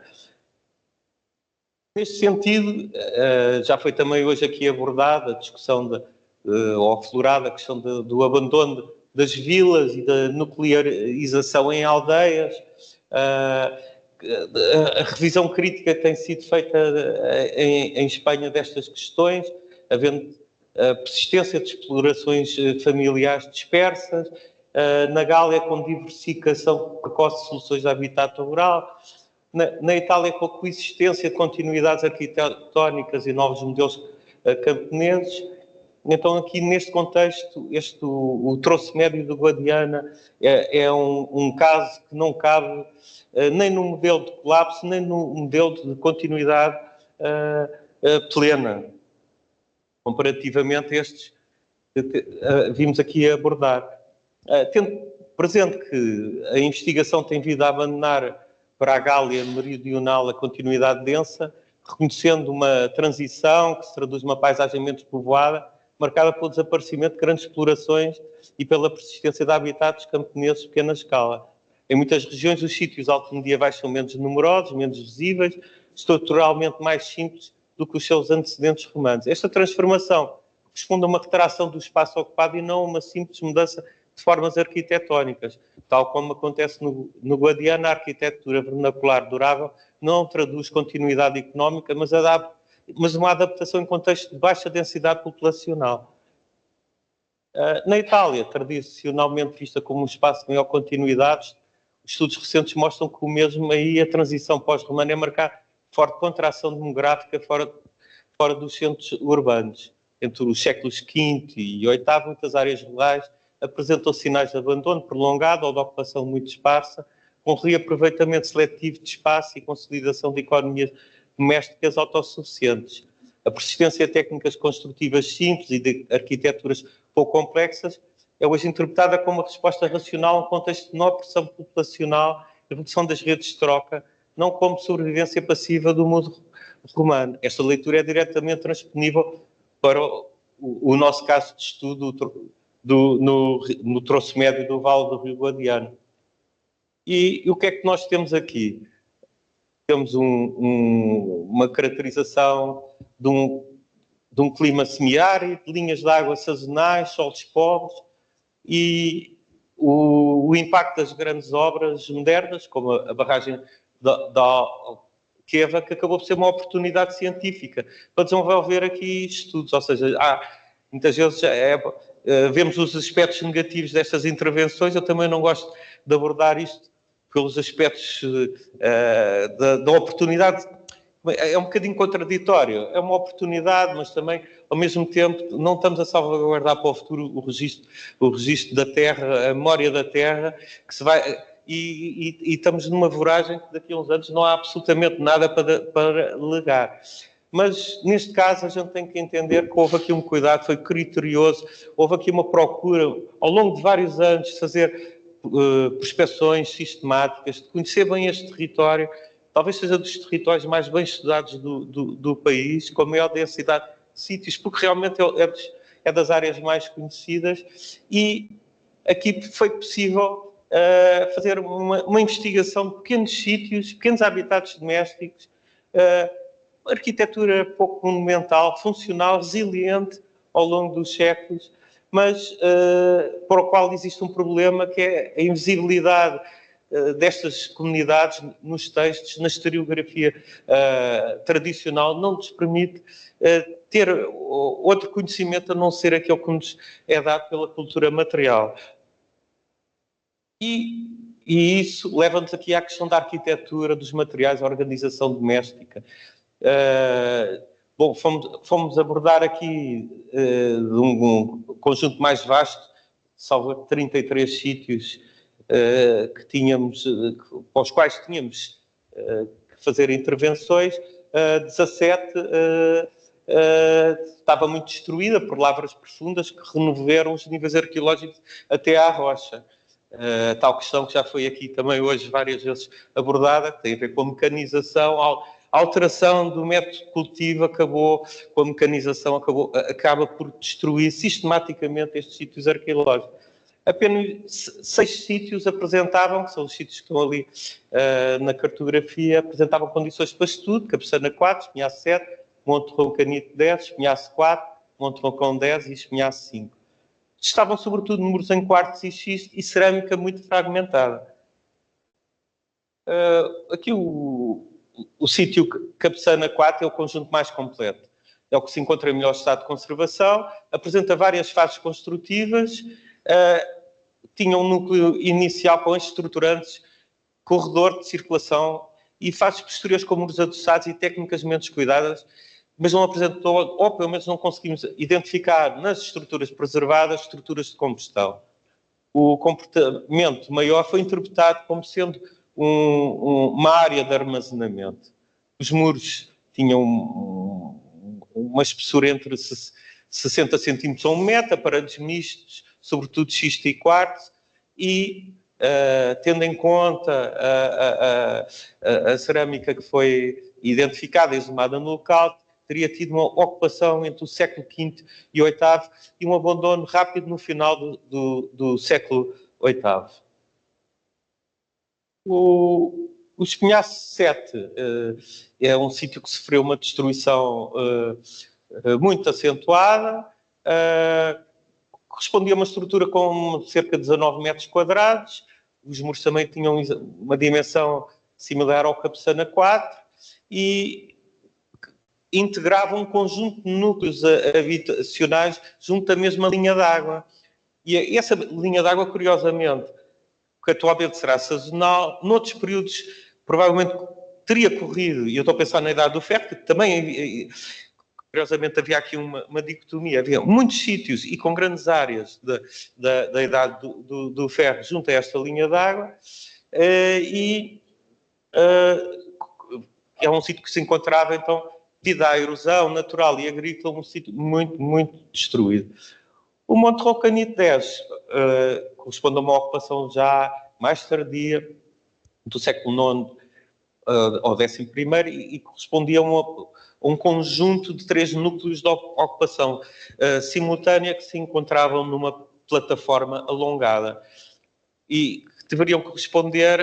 Neste sentido, já foi também hoje aqui abordada a discussão ou aflorada a questão do abandono das vilas e da nuclearização em aldeias, a revisão crítica que tem sido feita em Espanha destas questões, havendo a persistência de explorações familiares dispersas, na Gália com diversificação precoce de soluções de habitat rural, na Itália com a coexistência de continuidades arquitetónicas e novos modelos camponeses. Então, aqui neste contexto, o troço médio do Guadiana é um caso que não cabe nem no modelo de colapso, nem no modelo de continuidade plena, comparativamente a estes que vimos aqui a abordar. Tendo presente que a investigação tem vindo a abandonar para a Gália meridional a continuidade densa, reconhecendo uma transição que se traduz numa paisagem menos povoada, marcada pelo desaparecimento de grandes explorações e pela persistência de habitats camponeses de pequena escala. Em muitas regiões, os sítios altomedievais são menos numerosos, menos visíveis, estruturalmente mais simples do que os seus antecedentes romanos. Esta transformação corresponde a uma retração do espaço ocupado e não a uma simples mudança de formas arquitetónicas. Tal como acontece no Guadiana, a arquitetura vernacular durável não traduz continuidade económica, mas uma adaptação em contexto de baixa densidade populacional. Na Itália, tradicionalmente vista como um espaço de maior continuidade, estudos recentes mostram que o mesmo aí a transição pós-romana é marcada por forte contração demográfica fora dos centros urbanos. Entre os séculos V e VIII, muitas áreas rurais apresentam sinais de abandono prolongado ou de ocupação muito esparsa, com reaproveitamento seletivo de espaço e consolidação de economias domésticas autossuficientes. A persistência de técnicas construtivas simples e de arquiteturas pouco complexas é hoje interpretada como uma resposta racional a um contexto de menor pressão populacional e redução das redes de troca, não como sobrevivência passiva do mundo romano. Esta leitura é diretamente transponível para o nosso caso de estudo no troço médio do Vale do Rio Guadiana. E o que é que nós temos aqui? Temos uma caracterização de um clima semiárido, linhas de água sazonais, solos pobres e o impacto das grandes obras modernas, como a barragem da Alqueva, que acabou por ser uma oportunidade científica para desenvolver aqui estudos. Ou seja, muitas vezes vemos os aspectos negativos destas intervenções. Eu também não gosto de abordar isto pelos aspectos da oportunidade. É um bocadinho contraditório. É uma oportunidade, mas também, ao mesmo tempo, não estamos a salvaguardar para o futuro o registro da terra, a memória da terra, que se vai... E estamos numa voragem que daqui a uns anos não há absolutamente nada para legar. Mas, neste caso, a gente tem que entender que houve aqui um cuidado, foi criterioso, houve aqui uma procura, ao longo de vários anos, de fazer prospeções sistemáticas, de conhecer bem este território, talvez seja dos territórios mais bem estudados do país, com a maior densidade de sítios, porque realmente é das áreas mais conhecidas, e aqui foi possível fazer uma investigação de pequenos sítios, pequenos habitats domésticos, arquitetura pouco monumental, funcional, resiliente ao longo dos séculos, mas para o qual existe um problema que é a invisibilidade destas comunidades nos textos, na historiografia tradicional, não nos permite ter outro conhecimento a não ser aquele que nos é dado pela cultura material. E isso leva-nos aqui à questão da arquitetura, dos materiais, a organização doméstica. Bom, fomos abordar aqui de um conjunto mais vasto, salvo 33 sítios que tínhamos, para os quais tínhamos fazer intervenções, 17 estava muito destruída por lavras profundas que removeram os níveis arqueológicos até à rocha. Tal questão que já foi aqui também hoje várias vezes abordada, que tem a ver com a mecanização, a alteração do método de cultivo acabou, com a mecanização, acaba por destruir sistematicamente estes sítios arqueológicos. Apenas 6 sítios apresentavam, que são os sítios que estão ali na cartografia, apresentavam condições para estudo: Cabeçana 4, Espinhaço 7, Monte Roncanito 10, Espinhaço 4, Monte Roncão 10 e Espinhaço 5. Estavam sobretudo números em quartzo e xisto e cerâmica muito fragmentada. Aqui o sítio Cabeçana 4 é o conjunto mais completo. É o que se encontra em melhor estado de conservação, apresenta várias fases construtivas, tinha um núcleo inicial com eixos estruturantes, corredor de circulação e fases posteriores com muros adoçados e técnicas menos cuidadas, mas não apresentou, ou pelo menos não conseguimos identificar nas estruturas preservadas, estruturas de combustão. O comportamento maior foi interpretado como sendo uma área de armazenamento. Os muros tinham uma espessura entre 60 centímetros a 1 metro, paredes mistos, sobretudo xisto e quartzo, e tendo em conta a cerâmica que foi identificada e exumada no local, teria tido uma ocupação entre o século V e VIII e um abandono rápido no final do século VIII. O Espinhaço 7 é um sítio que sofreu uma destruição muito acentuada, correspondia a uma estrutura com cerca de 19 metros quadrados, os muros também tinham uma dimensão similar ao Cabeçana 4 e integravam um conjunto de núcleos habitacionais junto à mesma linha d'água. E essa linha d'água, curiosamente, que atualmente será sazonal, noutros períodos provavelmente teria corrido, e eu estou a pensar na Idade do Ferro, que também, curiosamente, havia aqui uma dicotomia, havia muitos sítios e com grandes áreas da Idade do Ferro junto a esta linha d'água, e é um sítio que se encontrava, então, devido à erosão natural e agrícola, um sítio muito, muito destruído. O Monte Roncanito 10 corresponde a uma ocupação já mais tardia, do século IX ao XI e correspondia a um conjunto de 3 núcleos de ocupação simultânea que se encontravam numa plataforma alongada e que deveriam corresponder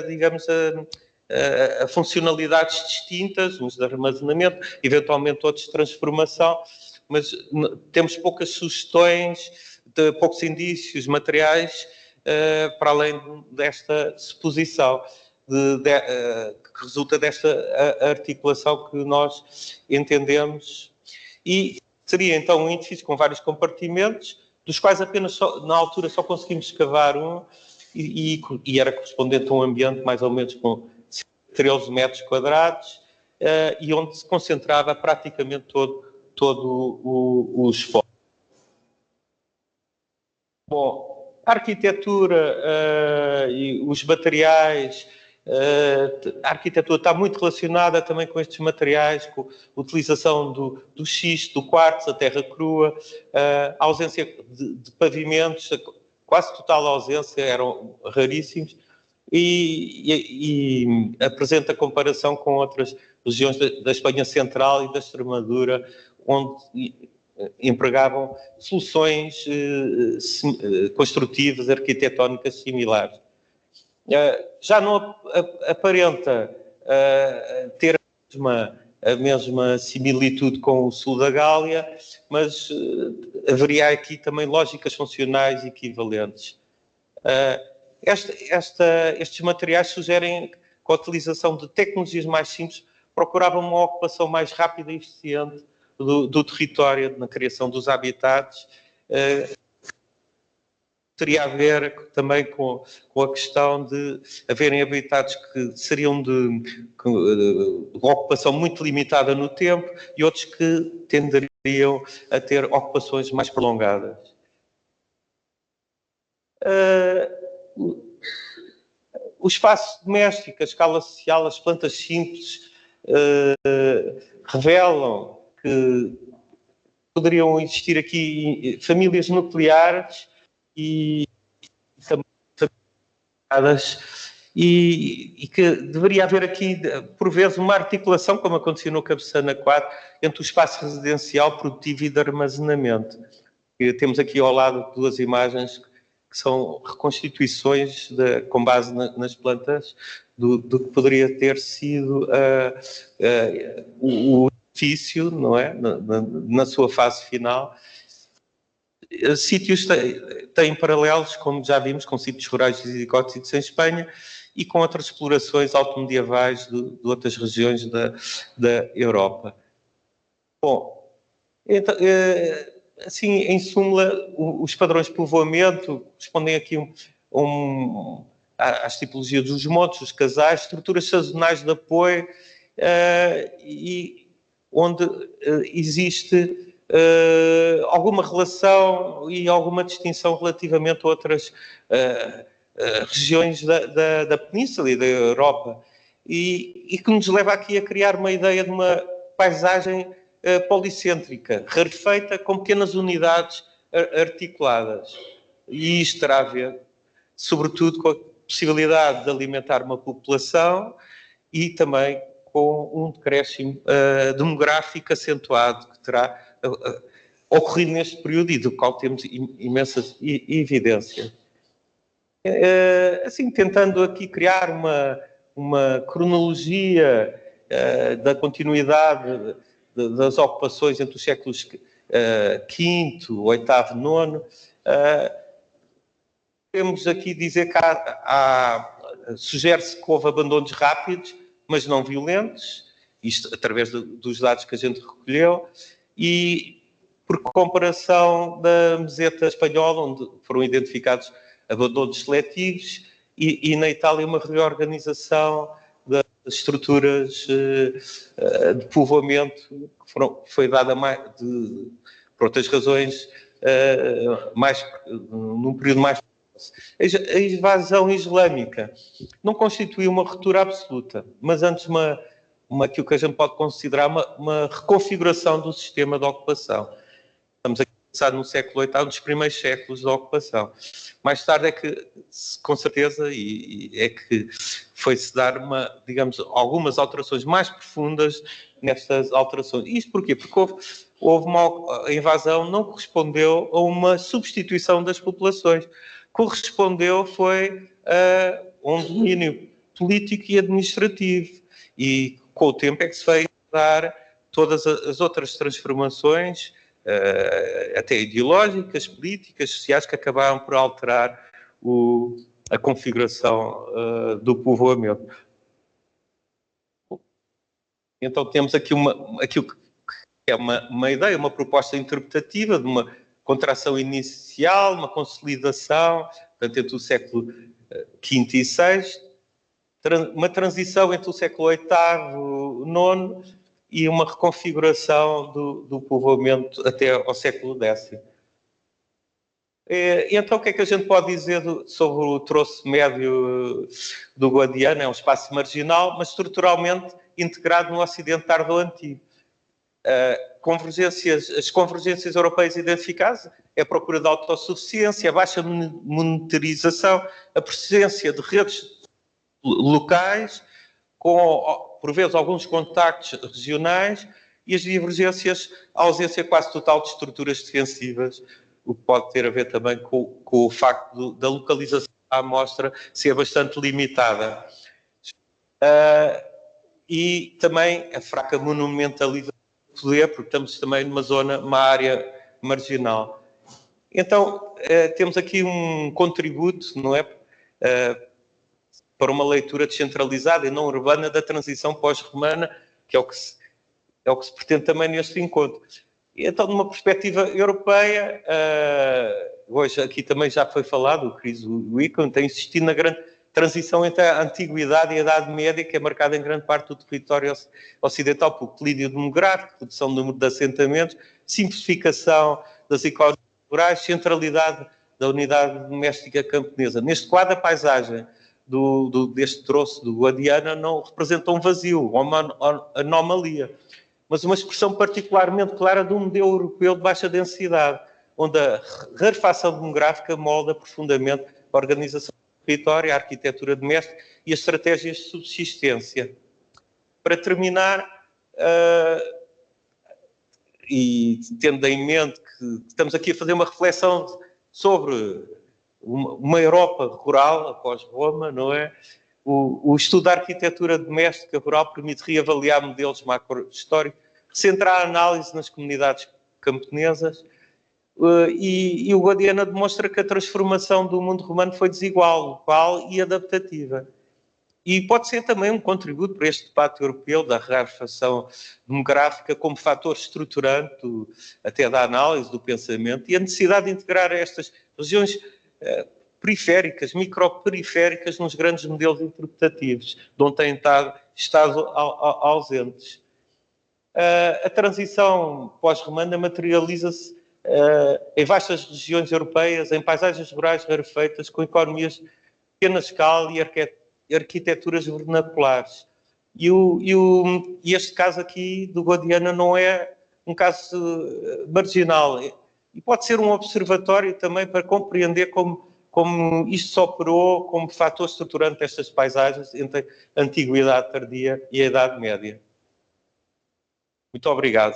digamos, a funcionalidades distintas, uns de armazenamento, eventualmente outros de transformação, mas temos poucas sugestões, poucos indícios materiais para além desta suposição que resulta desta articulação que nós entendemos. E seria então um edifício com vários compartimentos, dos quais apenas na altura só conseguimos escavar um e era correspondente a um ambiente mais ou menos com 13 metros quadrados e onde se concentrava praticamente todo o esforço. Bom, a arquitetura e os materiais, a arquitetura está muito relacionada também com estes materiais, com a utilização do xisto, do quartzo, da terra crua, a ausência de pavimentos, quase total ausência, eram raríssimos, e apresenta comparação com outras regiões da Espanha Central e da Extremadura, onde empregavam soluções construtivas, arquitetónicas similares. Já não aparenta ter a mesma similitude com o sul da Gália, mas haveria aqui também lógicas funcionais equivalentes. Estes materiais sugerem que a utilização de tecnologias mais simples procuravam uma ocupação mais rápida e eficiente do território na criação dos habitats. Teria a ver também com a questão de haverem habitats que seriam de ocupação muito limitada no tempo e outros que tenderiam a ter ocupações mais O espaço doméstico, a escala social, as plantas simples revelam que poderiam existir aqui famílias nucleares e que deveria haver aqui, por vezes, uma articulação, como aconteceu no Cabeçana 4, entre o espaço residencial, produtivo e de armazenamento. E temos aqui ao lado duas imagens que são reconstituições com base nas plantas do que poderia ter sido o edifício, não é? Na sua fase final. Sítios têm paralelos, como já vimos, com sítios rurais visicóticos em Espanha e com outras explorações automedievais de outras regiões da Europa. Bom, então, assim, em súmula, os padrões de povoamento respondem aqui às tipologias dos montes, dos casais, estruturas sazonais de apoio e onde existe alguma relação e alguma distinção relativamente a outras regiões da Península e da Europa e que nos leva aqui a criar uma ideia de uma paisagem policêntrica, rarefeita, com pequenas unidades articuladas. E isto terá a ver, sobretudo, com a possibilidade de alimentar uma população e também com um decréscimo demográfico acentuado que terá ocorrido neste período e do qual temos imensas evidências. Assim, tentando aqui criar uma cronologia da continuidade das ocupações entre os séculos V, VIII, IX. Temos aqui dizer que sugere-se que houve abandonos rápidos, mas não violentos, isto através dos dados que a gente recolheu, e por comparação da meseta espanhola, onde foram identificados abandonos seletivos, e na Itália uma reorganização das estruturas de povoamento que foi dada por outras razões, num período mais. A invasão islâmica não constitui uma ruptura absoluta, mas antes aquilo que a gente pode considerar uma reconfiguração do sistema de ocupação. Estamos aqui a pensar no século VIII, nos primeiros séculos da ocupação. Mais tarde é que, com certeza, é que foi-se dar digamos, algumas alterações mais profundas nestas alterações. Isto porquê? Porque a invasão não correspondeu a uma substituição das populações. Correspondeu foi a um domínio político e administrativo. E com o tempo é que se veio dar todas as outras transformações, até ideológicas, políticas, sociais, que acabaram por alterar a configuração do povoamento. Então temos aqui aquilo que é uma ideia, uma proposta interpretativa de uma contração inicial, uma consolidação, portanto, entre o século V e VI, uma transição entre o século VIII e IX e uma reconfiguração do povoamento até ao século X. Então, o que é que a gente pode dizer sobre o troço médio do Guadiana? É um espaço marginal, mas estruturalmente integrado no Ocidente tardo-antigo. As convergências europeias identificadas é a procura de autossuficiência, a baixa monetarização, a presença de redes locais, com, por vezes, alguns contactos regionais e as divergências, a ausência quase total de estruturas defensivas, o que pode ter a ver também com o facto da localização da amostra ser bastante limitada. E também a fraca monumentalização do poder, porque estamos também numa área marginal. Então, temos aqui um contributo, não é? Para uma leitura descentralizada e não urbana da transição pós-romana, que é o que se pretende também neste encontro. E então, numa perspectiva europeia, hoje aqui também já foi falado, o Chris Wickham tem insistido na grande transição entre a Antiguidade e a Idade Média, que é marcada em grande parte do território ocidental por declínio demográfico, redução do número de assentamentos, simplificação das economias rurais, centralidade da unidade doméstica camponesa. Neste quadro, a paisagem deste troço do Guadiana não representa um vazio, uma anomalia, mas uma expressão particularmente clara de um modelo europeu de baixa densidade, onde a rarefação demográfica molda profundamente a organização do território, a arquitetura doméstica e as estratégias de subsistência. Para terminar, e tendo em mente que estamos aqui a fazer uma reflexão sobre uma Europa rural após Roma, não é? O estudo da arquitetura doméstica rural permite reavaliar modelos macro-históricos, centrar a análise nas comunidades camponesas, e o Guadiana demonstra que a transformação do mundo romano foi desigual, local e adaptativa. E pode ser também um contributo para este debate europeu da rarefação demográfica como fator estruturante até da análise, do pensamento, e a necessidade de integrar estas regiões periféricas, microperiféricas, nos grandes modelos interpretativos, de onde têm estado ausentes. A transição pós-romana materializa-se em vastas regiões europeias, em paisagens rurais rarefeitas, com economias de pequena escala e arquiteturas vernaculares. E este caso aqui do Guadiana não é um caso marginal, e pode ser um observatório também para compreender como isto se operou como fator estruturante destas paisagens entre a Antiguidade Tardia e a Idade Média. Muito obrigado.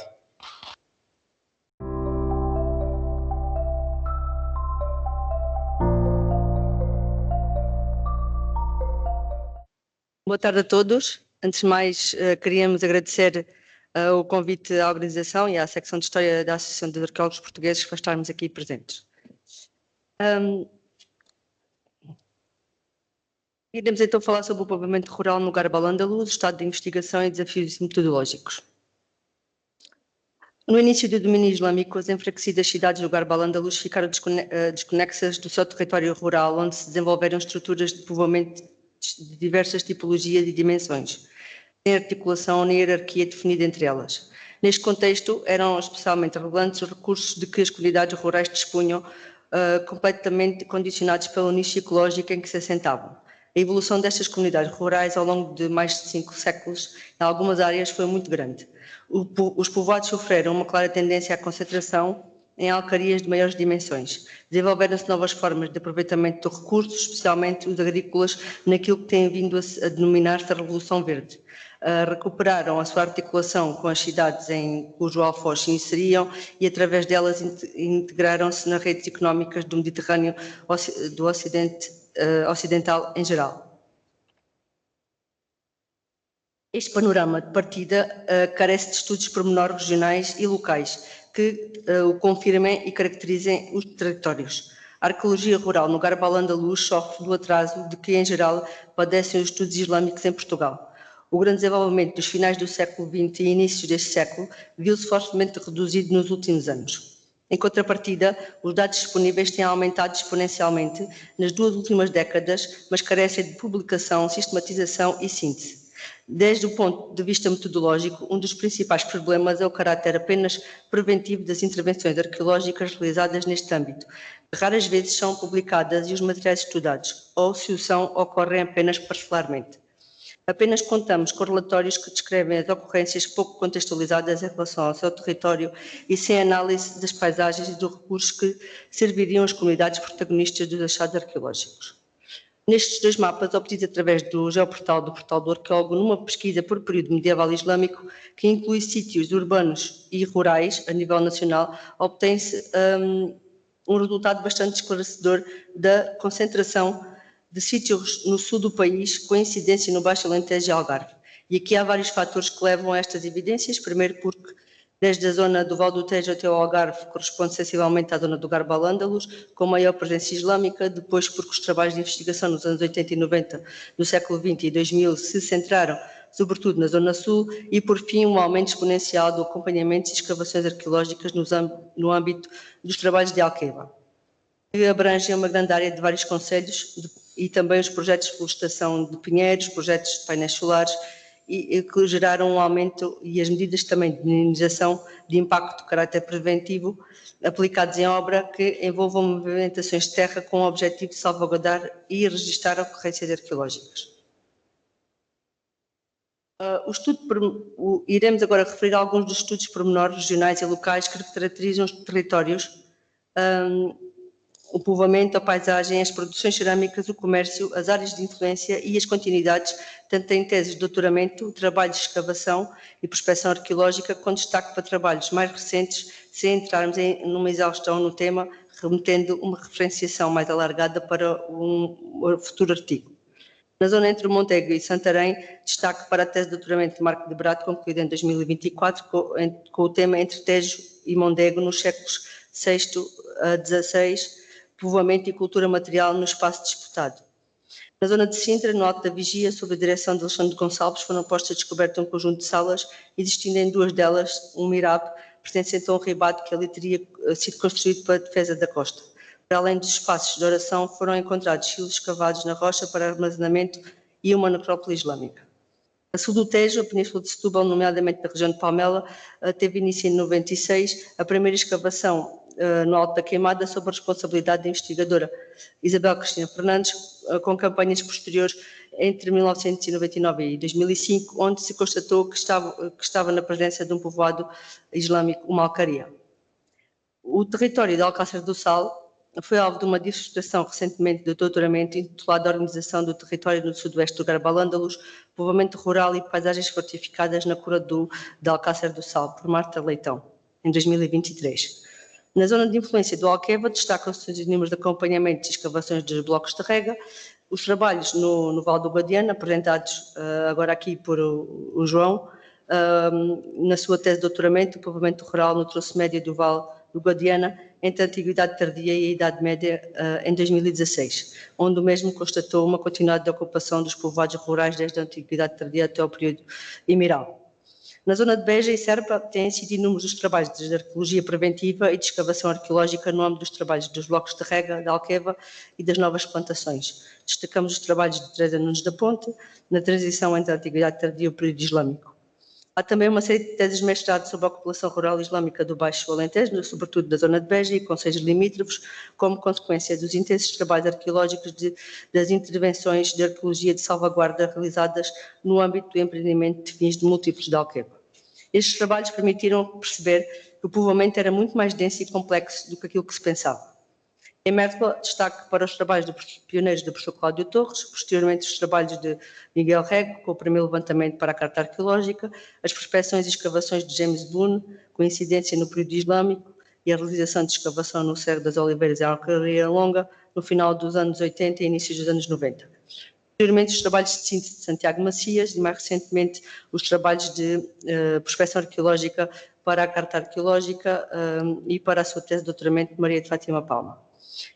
Boa tarde a todos. Antes de mais, queríamos agradecer o convite à organização e à secção de História da Associação de Arqueólogos Portugueses para estarmos aqui presentes. Iremos então falar sobre o povoamento rural no Garba al-Andalus, estado de investigação e desafios metodológicos. No início do domínio islâmico, as enfraquecidas cidades do Garba al-Andalus ficaram desconexas do seu território rural, onde se desenvolveram estruturas de povoamento de diversas tipologias e dimensões, sem articulação nem hierarquia definida entre elas. Neste contexto, eram especialmente relevantes os recursos de que as comunidades rurais dispunham, completamente condicionados pelo nicho ecológico em que se assentavam. A evolução destas comunidades rurais ao longo de mais de 5 séculos, em algumas áreas, foi muito grande. Os povoados sofreram uma clara tendência à concentração em alcarias de maiores dimensões. Desenvolveram-se novas formas de aproveitamento de recursos, especialmente os agrícolas, naquilo que tem vindo a denominar-se a Revolução Verde. Recuperaram a sua articulação com as cidades em cujo alfoz se inseriam e, através delas, integraram-se nas redes económicas do Mediterrâneo do ocidental em geral. Este panorama de partida carece de estudos pormenores regionais e locais que o confirmem e caracterizem os territórios. A arqueologia rural no Garba al-Andalus sofre do atraso de que, em geral, padecem os estudos islâmicos em Portugal. O grande desenvolvimento dos finais do século XX e inícios deste século viu-se fortemente reduzido nos últimos anos. Em contrapartida, os dados disponíveis têm aumentado exponencialmente nas 2 últimas décadas, mas carecem de publicação, sistematização e síntese. Desde o ponto de vista metodológico, um dos principais problemas é o caráter apenas preventivo das intervenções arqueológicas realizadas neste âmbito, que raras vezes são publicadas e os materiais estudados, ou se o são, ocorrem apenas parcelarmente. Apenas contamos com relatórios que descrevem as ocorrências pouco contextualizadas em relação ao seu território e sem análise das paisagens e dos recursos que serviriam as comunidades protagonistas dos achados arqueológicos. Nestes 2 mapas, obtidos através do geoportal do Portal do Arqueólogo, numa pesquisa por período medieval islâmico, que inclui sítios urbanos e rurais a nível nacional, obtém-se um resultado bastante esclarecedor da concentração de sítios no sul do país, com incidência no Baixo Alentejo e Algarve. E aqui há vários fatores que levam a estas evidências. Primeiro, porque desde a zona do Val do Tejo até ao Algarve corresponde sensivelmente à zona do Garba al-Andalus, com maior presença islâmica. Depois, porque os trabalhos de investigação nos anos 80 e 90 do século XX e 2000 se centraram sobretudo na zona sul. E, por fim, um aumento exponencial do acompanhamento e escavações arqueológicas no âmbito dos trabalhos de Alqueva, que abrangem uma grande área de vários concelhos, e também os projetos de florestação de pinheiros, projetos de painéis solares e que geraram um aumento, e as medidas também de minimização de impacto de caráter preventivo aplicados em obra que envolvam movimentações de terra com o objetivo de salvaguardar e registar ocorrências arqueológicas. Iremos agora referir alguns dos estudos pormenores regionais e locais que caracterizam os territórios, o povoamento, a paisagem, as produções cerâmicas, o comércio, as áreas de influência e as continuidades, tanto em teses de doutoramento, trabalhos de escavação e prospecção arqueológica, com destaque para trabalhos mais recentes, sem entrarmos numa exaustão no tema, remetendo uma referenciação mais alargada para um futuro artigo. Na zona entre Montego e Santarém, destaque para a tese de doutoramento de Marco de Brato, concluída em 2024, com o tema Entre Tejo e Mondego nos séculos VI a XVI, povoamento e cultura material no espaço disputado. Na zona de Sintra, no Alto da Vigia, sob a direção de Alexandre Gonçalves, foram postas a descoberta um conjunto de salas, existindo em duas delas um mirabe, pertencente a um ribado que ali teria sido construído para a defesa da costa. Para além dos espaços de oração, foram encontrados silos escavados na rocha para armazenamento e uma necrópole islâmica. A sul do Tejo, a Península de Setúbal, nomeadamente da região de Palmela, teve início em 96, a primeira escavação no Alto da Queimada, sob a responsabilidade da investigadora Isabel Cristina Fernandes, com campanhas posteriores entre 1999 e 2005, onde se constatou que estava na presença de um povoado islâmico, uma alcaria. O território de Alcácer do Sal foi alvo de uma dissertação recentemente de doutoramento intitulada Organização do Território no Sudoeste do Garbo Al-Ândalus, Povoamento Rural e Paisagens Fortificadas na Cura de Alcácer do Sal, por Marta Leitão, em 2023. Na zona de influência do Alqueva, destacam-se os números de acompanhamento e escavações dos blocos de rega, os trabalhos no Val do Guadiana, apresentados agora aqui por o João, na sua tese de doutoramento, o povoamento rural no troço médio do Val do Guadiana, entre a Antiguidade Tardia e a Idade Média, em 2016, onde o mesmo constatou uma continuidade de ocupação dos povoados rurais desde a Antiguidade Tardia até ao período imiral. Na zona de Beja e Serpa têm sido inúmeros os trabalhos de arqueologia preventiva e de escavação arqueológica no âmbito dos trabalhos dos blocos de rega, da Alqueva e das novas plantações. Destacamos os trabalhos de Teresa Nunes da Ponte, na transição entre a Antiguidade Tardia e o período islâmico. Há também uma série de teses de mestrado sobre a ocupação rural islâmica do Baixo Alentejo, sobretudo da zona de Beja e concelhos limítrofes, como consequência dos intensos trabalhos arqueológicos das intervenções de arqueologia de salvaguarda realizadas no âmbito do empreendimento de fins de múltiplos de Alqueva. Estes trabalhos permitiram perceber que o povoamento era muito mais denso e complexo do que aquilo que se pensava. Em Mértola, destaque para os trabalhos pioneiros do professor Cláudio Torres, posteriormente os trabalhos de Miguel Rego, com o primeiro levantamento para a Carta Arqueológica, as prospecções e escavações de James Boone, com incidência no período islâmico, e a realização de escavação no Cerro das Oliveiras e Alcaria Longa, no final dos anos 80 e início dos anos 90. Posteriormente, os trabalhos de síntese de Santiago Macias e, mais recentemente, os trabalhos de prospecção arqueológica para a Carta Arqueológica e para a sua tese de doutoramento de Maria de Fátima Palma.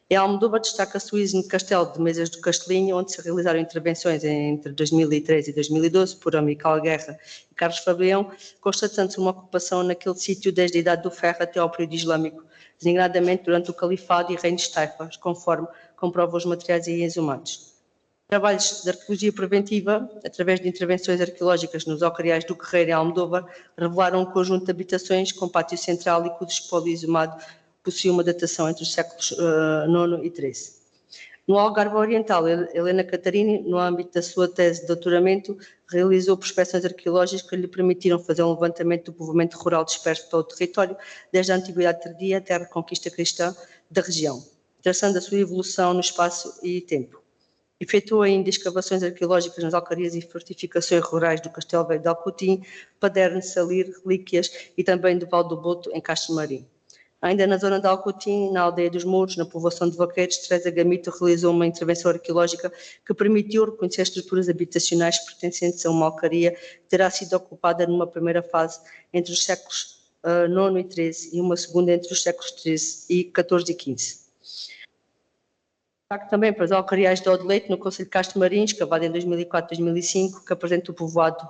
Em Almodóvar destaca-se o Isno de Castelo de Mesas do Castelinho, onde se realizaram intervenções entre 2013 e 2012 por Amical Guerra e Carlos Fabião, constatando-se uma ocupação naquele sítio desde a Idade do Ferro até ao período islâmico, designadamente durante o Califado e Reino de Taifas, conforme comprovam os materiais aí exumados. Trabalhos de arqueologia preventiva, através de intervenções arqueológicas nos Ocariais do Guerreiro e Almodóvar, revelaram um conjunto de habitações com pátio central e cujo espólio exumado possui uma datação entre os séculos IX e XIII. No Algarve Oriental, Helena Catarini, no âmbito da sua tese de doutoramento, realizou prospecções arqueológicas que lhe permitiram fazer um levantamento do povoamento rural disperso pelo território, desde a Antiguidade Tardia até a Reconquista Cristã da região, traçando a sua evolução no espaço e tempo. Efetuou ainda escavações arqueológicas nas alcarias e fortificações rurais do Castelo Velho de Alcotim, Paderne, Salir, Relíquias e também do Val do Boto, em Castro Marim. Ainda na zona de Alcotim, na aldeia dos Muros, na povoação de Vaqueiros, Teresa Gamito realizou uma intervenção arqueológica que permitiu reconhecer estruturas habitacionais pertencentes a uma alcaria que terá sido ocupada numa primeira fase entre os séculos IX e XIII e uma segunda entre os séculos XIII e XIV e XV. Destaque também para os alcariais de Odeleite, no concelho de Castro Marim, escavado em 2004-2005, que apresenta o povoado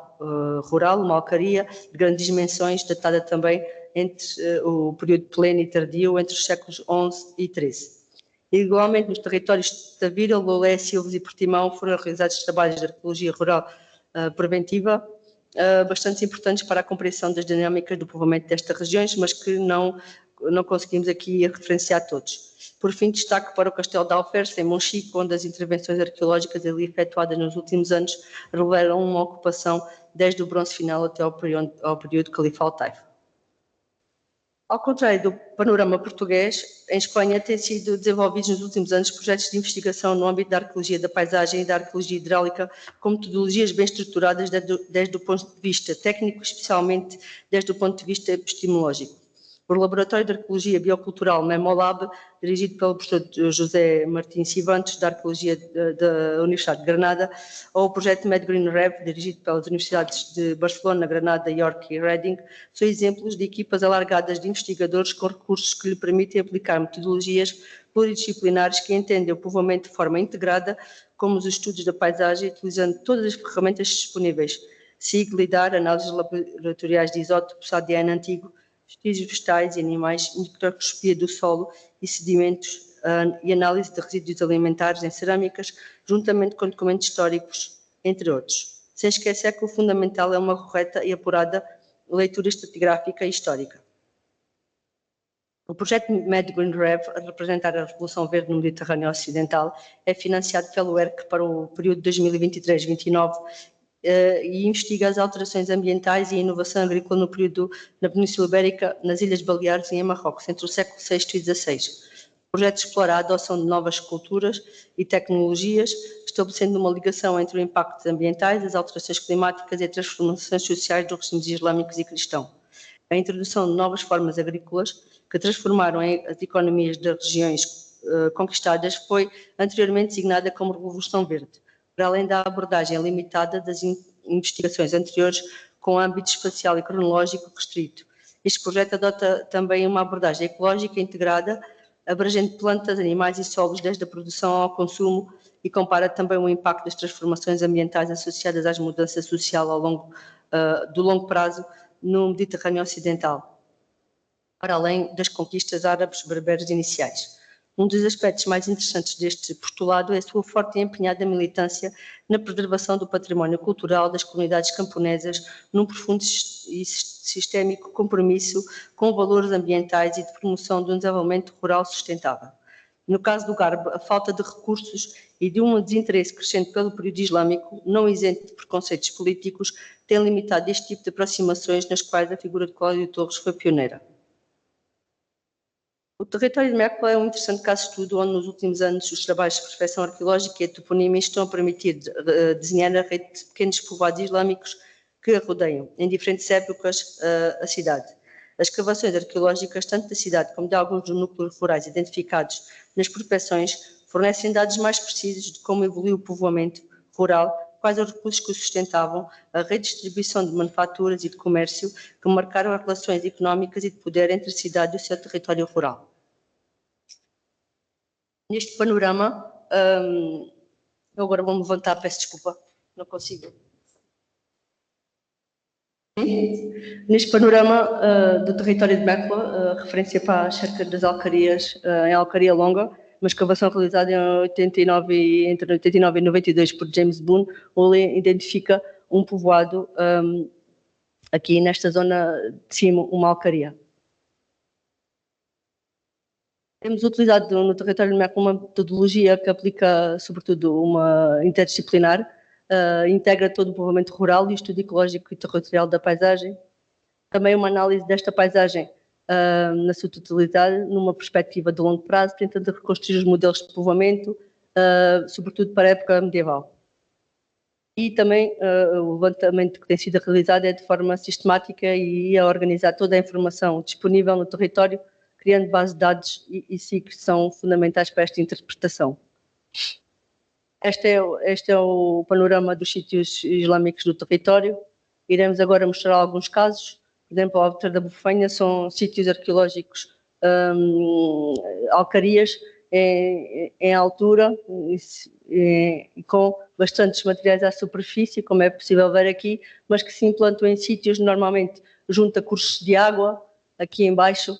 rural, uma alcaria de grandes dimensões, datada também entre o período pleno e tardio, entre os séculos XI e XIII. Igualmente, nos territórios de Tavira, Lolé, Silves e Portimão foram realizados trabalhos de arqueologia rural preventiva, bastante importantes para a compreensão das dinâmicas do povoamento destas regiões, mas que não conseguimos aqui referenciar todos. Por fim, destaque para o Castelo de Alferes, em Monchique, onde as intervenções arqueológicas ali efetuadas nos últimos anos revelam uma ocupação desde o bronze final até ao período califal Taifa. Ao contrário do panorama português, em Espanha têm sido desenvolvidos nos últimos anos projetos de investigação no âmbito da arqueologia da paisagem e da arqueologia hidráulica com metodologias bem estruturadas desde o ponto de vista técnico, especialmente desde o ponto de vista epistemológico. O Laboratório de Arqueologia Biocultural MEMOLAB, dirigido pelo professor José Martins Civantes, da Arqueologia da Universidade de Granada, ou o projeto MedGreenRev, dirigido pelas Universidades de Barcelona, Granada, York e Reading, são exemplos de equipas alargadas de investigadores com recursos que lhe permitem aplicar metodologias pluridisciplinares que entendem o povoamento de forma integrada, como os estudos da paisagem, utilizando todas as ferramentas disponíveis, SIG, LIDAR, análises laboratoriais de isótopos, ADN antigo, vestígios vegetais e animais, microscopia do solo e sedimentos e análise de resíduos alimentares em cerâmicas, juntamente com documentos históricos, entre outros. Sem esquecer que o fundamental é uma correta e apurada leitura estratigráfica e histórica. O projeto MedGreenRev, a representar a Revolução Verde no Mediterrâneo Ocidental, é financiado pelo ERC para o período 2023-29 e investiga as alterações ambientais e a inovação agrícola no período na Península Ibérica, nas Ilhas Baleares e em Marrocos, entre o século VI e XVI. O projeto explora a adoção de novas culturas e tecnologias, estabelecendo uma ligação entre os impactos ambientais, as alterações climáticas e as transformações sociais dos regimes islâmicos e cristãos. A introdução de novas formas agrícolas que transformaram as economias das regiões conquistadas foi anteriormente designada como Revolução Verde, para além da abordagem limitada das investigações anteriores com âmbito espacial e cronológico restrito. Este projeto adota também uma abordagem ecológica integrada, abrangendo plantas, animais e solos desde a produção ao consumo e compara também o impacto das transformações ambientais associadas às mudanças sociais do longo prazo no Mediterrâneo Ocidental, para além das conquistas árabes berberes iniciais. Um dos aspectos mais interessantes deste postulado é a sua forte e empenhada militância na preservação do património cultural das comunidades camponesas, num profundo e sistémico compromisso com valores ambientais e de promoção de um desenvolvimento rural sustentável. No caso do Garbe, a falta de recursos e de um desinteresse crescente pelo período islâmico, não isento de preconceitos políticos, tem limitado este tipo de aproximações nas quais a figura de Cláudio Torres foi pioneira. O território de Mécola é um interessante caso de estudo onde nos últimos anos os trabalhos de prospecção arqueológica e a toponímia estão a permitir desenhar a rede de pequenos povoados islâmicos que a rodeiam, em diferentes épocas, a cidade. As escavações arqueológicas, tanto da cidade como de alguns dos núcleos rurais identificados nas prospecções, fornecem dados mais precisos de como evoluiu o povoamento rural, quais os recursos que o sustentavam, a redistribuição de manufaturas e de comércio que marcaram as relações económicas e de poder entre a cidade e o seu território rural. Neste panorama, eu agora vou-me levantar, peço desculpa, não consigo. Neste panorama do território de Mécola, referência para as cercas das Alcarias, em Alcaria Longa, uma escavação realizada entre 89 e 92 por James Boone, onde ele identifica um povoado aqui nesta zona de cima, uma alcaria. Temos utilizado no território de Mécola uma metodologia que aplica, sobretudo, uma interdisciplinar, integra todo o povoamento rural e o estudo ecológico e territorial da paisagem. Também uma análise desta paisagem na sua totalidade, numa perspectiva de longo prazo, tentando reconstruir os modelos de povoamento, sobretudo para a época medieval. E também o levantamento que tem sido realizado é de forma sistemática e a organizar toda a informação disponível no território, criando bases de dados e que são fundamentais para esta interpretação. Este é o panorama dos sítios islâmicos do território. Iremos agora mostrar alguns casos. Por exemplo, a Alter da Bufenha são sítios arqueológicos, alcarias em altura e com bastantes materiais à superfície, como é possível ver aqui, mas que se implantam em sítios normalmente junto a cursos de água, aqui em baixo,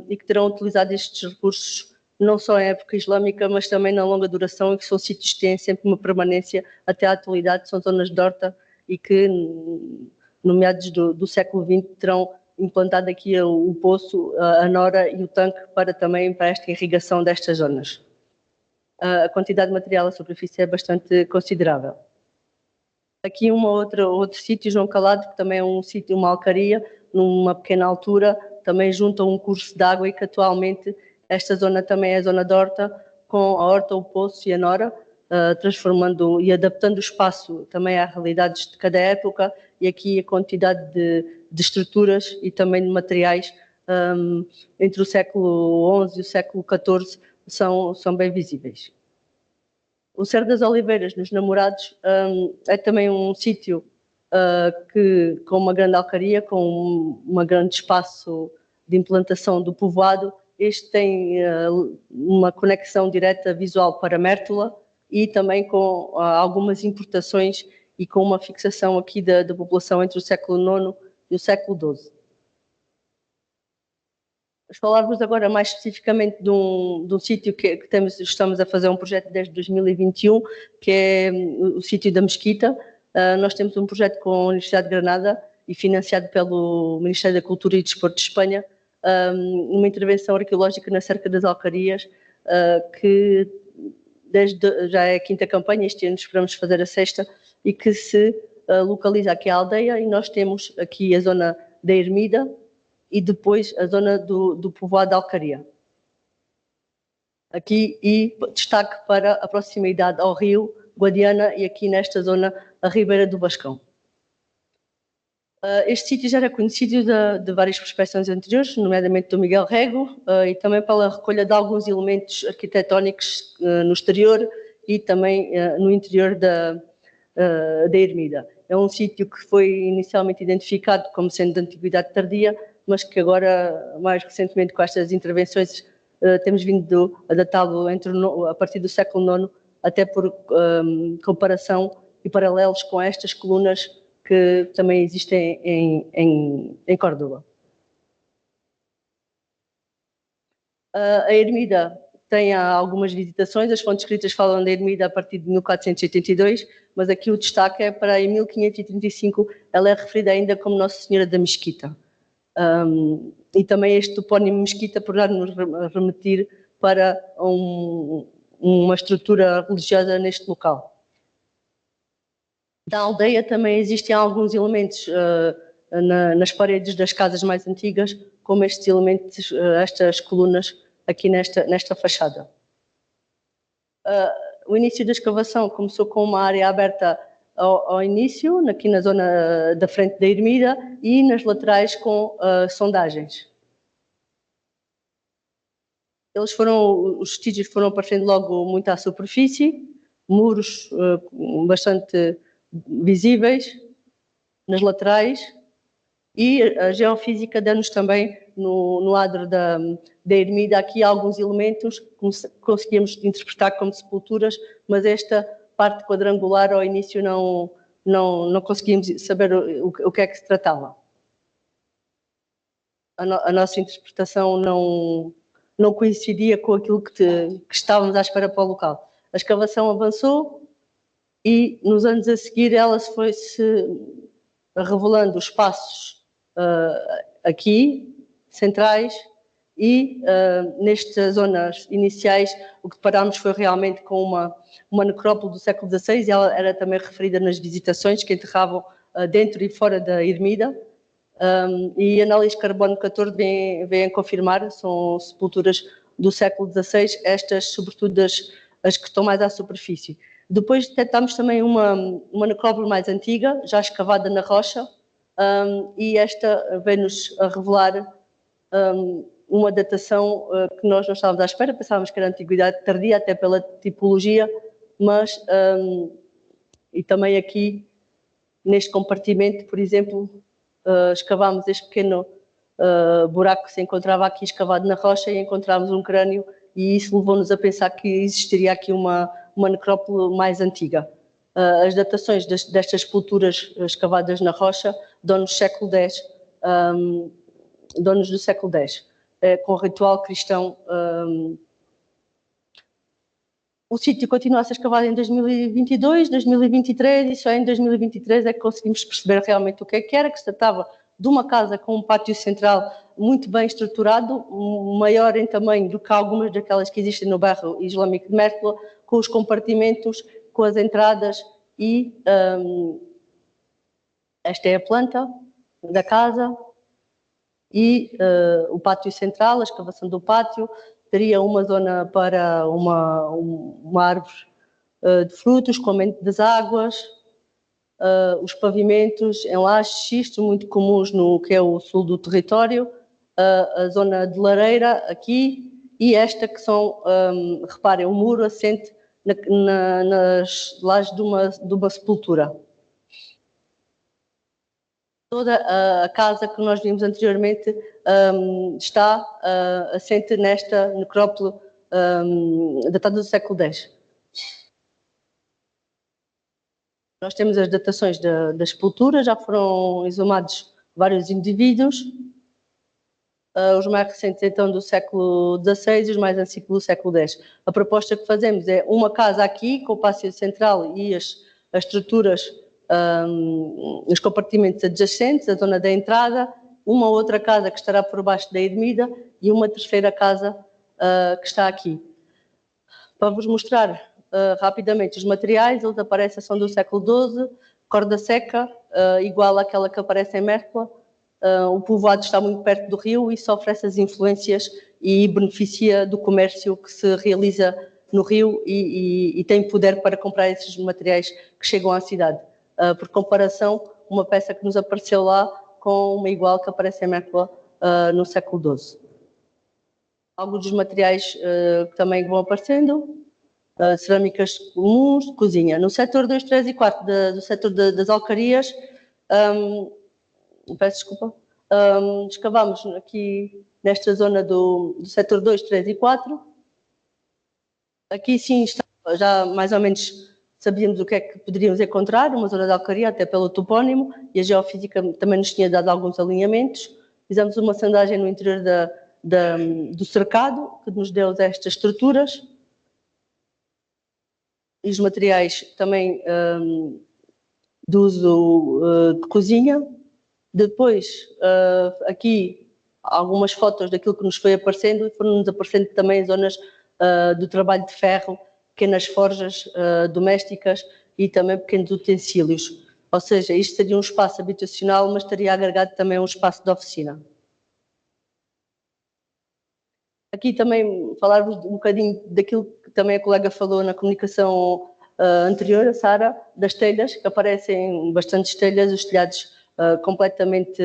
e que terão utilizado estes recursos não só em época islâmica, mas também na longa duração, e que são sítios que têm sempre uma permanência até à atualidade, são zonas de horta e que, no meados do século XX, terão implantado aqui o poço, a nora e o tanque também para esta irrigação destas zonas. A quantidade de material à superfície é bastante considerável. Aqui outro sítio, João Calado, que também é um sítio, uma alcaria, numa pequena altura, também junto a um curso de água, e que atualmente esta zona também é a zona de horta, com a horta, o poço e a nora, transformando e adaptando o espaço também às realidades de cada época, e aqui a quantidade de estruturas e também de materiais entre o século XI e o século XIV são bem visíveis. O Cerro das Oliveiras, nos Namorados, é também um sítio com uma grande alcaria, com um grande espaço de implantação do povoado. Este tem uma conexão direta visual para Mértola e também com algumas importações e com uma fixação aqui da população entre o século IX e o século XII. Vamos falar-vos agora mais especificamente de um sítio que estamos a fazer um projeto desde 2021, que é o sítio da Mesquita. Nós temos um projeto com a Universidade de Granada e financiado pelo Ministério da Cultura e Desporto de Espanha, uma intervenção arqueológica na cerca das Alcarias, que já é a 5ª campanha, este ano esperamos fazer a 6ª, e que se localiza aqui a aldeia, e nós temos aqui a zona da Ermida e depois a zona do povoado de Alcaria. Aqui, e destaque para a proximidade ao rio Guadiana e aqui nesta zona a Ribeira do Bascão. Este sítio já era conhecido de várias prospecções anteriores, nomeadamente do Miguel Rego, e também pela recolha de alguns elementos arquitetónicos no exterior e também no interior da Ermida. É um sítio que foi inicialmente identificado como sendo de antiguidade tardia, mas que agora, mais recentemente, com estas intervenções, temos vindo a datá-lo a partir do século IX, até por comparação e paralelos com estas colunas que também existem em Córdoba. A Ermida tem algumas visitações, as fontes escritas falam da Ermida a partir de 1482, mas aqui o destaque é para em 1535, ela é referida ainda como Nossa Senhora da Mesquita. E também este topónimo Mesquita por nos remeter para uma estrutura religiosa neste local. Da aldeia também existem alguns elementos nas paredes das casas mais antigas, como estes elementos, estas colunas aqui nesta fachada. O início da escavação começou com uma área aberta ao início, aqui na zona da frente da Ermida, e nas laterais com sondagens. Os vestígios foram aparecendo logo muito à superfície, muros bastante visíveis nas laterais, e a geofísica dá-nos também no adro da Ermida aqui alguns elementos que conseguimos interpretar como sepulturas, mas esta parte quadrangular ao início não conseguimos saber o que é que se tratava. A nossa interpretação não coincidia com aquilo que estávamos à espera para o local. A escavação avançou e nos anos a seguir ela foi-se revelando espaços aqui, centrais, e nestas zonas iniciais o que deparámos foi realmente com uma necrópole do século XVI, e ela era também referida nas visitações que enterravam dentro e fora da Ermida, e análises de carbono 14 vêm confirmar, são sepulturas do século XVI, estas sobretudo as que estão mais à superfície. Depois detectámos também uma necrópole mais antiga, já escavada na rocha, e esta vem-nos a revelar uma datação que nós não estávamos à espera, pensávamos que era antiguidade tardia, até pela tipologia, mas e também aqui neste compartimento, por exemplo, escavámos este pequeno buraco que se encontrava aqui escavado na rocha e encontramos um crânio, e isso levou-nos a pensar que existiria aqui uma necrópole mais antiga. As datações destas sepulturas escavadas na rocha dão-nos século X, dão-nos do século X, com ritual cristão O sítio continua a ser escavado em 2022, 2023, e só em 2023 é que conseguimos perceber realmente o que era, que se tratava de uma casa com um pátio central muito bem estruturado, maior em tamanho do que algumas daquelas que existem no bairro islâmico de Mértola, com os compartimentos, com as entradas e esta é a planta da casa e o pátio central, a escavação do pátio, teria uma zona para uma árvore de frutos, escoamento das águas, os pavimentos em lajes xisto, muito comuns no que é o sul do território, a zona de lareira aqui e esta que são, reparem, um muro assente nas lajes de uma sepultura. Toda a casa que nós vimos anteriormente está assente nesta necrópole datada do século X. Nós temos as datações das sepulturas, já foram exumados vários indivíduos, os mais recentes então do século XVI e os mais antigos do século X. A proposta que fazemos é uma casa aqui, com o pátio central e as estruturas, os compartimentos adjacentes, a zona da entrada, uma outra casa que estará por baixo da ermida e uma terceira casa que está aqui. Para vos mostrar rapidamente os materiais, eles aparecem, são do século XII, corda seca, igual àquela que aparece em Mértola. O povoado está muito perto do rio e sofre essas influências e beneficia do comércio que se realiza no rio e tem poder para comprar esses materiais que chegam à cidade. Por comparação, uma peça que nos apareceu lá com uma igual que aparece em Mértola no século XII. Alguns dos materiais que também vão aparecendo, cerâmicas comuns de cozinha. No setor 2, 3 e 4 do setor das alcarias, peço desculpa, escavamos aqui nesta zona do setor 2, 3 e 4. Aqui sim, já mais ou menos sabíamos o que é que poderíamos encontrar, uma zona de alcaria, até pelo topónimo, e a geofísica também nos tinha dado alguns alinhamentos. Fizemos uma sondagem no interior do cercado, que nos deu estas estruturas. E os materiais também de uso de cozinha. Depois, aqui, algumas fotos daquilo que nos foi aparecendo, e foram-nos aparecendo também zonas do trabalho de ferro, pequenas forjas domésticas e também pequenos utensílios. Ou seja, isto seria um espaço habitacional, mas estaria agregado também um espaço de oficina. Aqui também falar-vos um bocadinho daquilo que também a colega falou na comunicação anterior, a Sara, das telhas, que aparecem bastantes telhas, os telhados completamente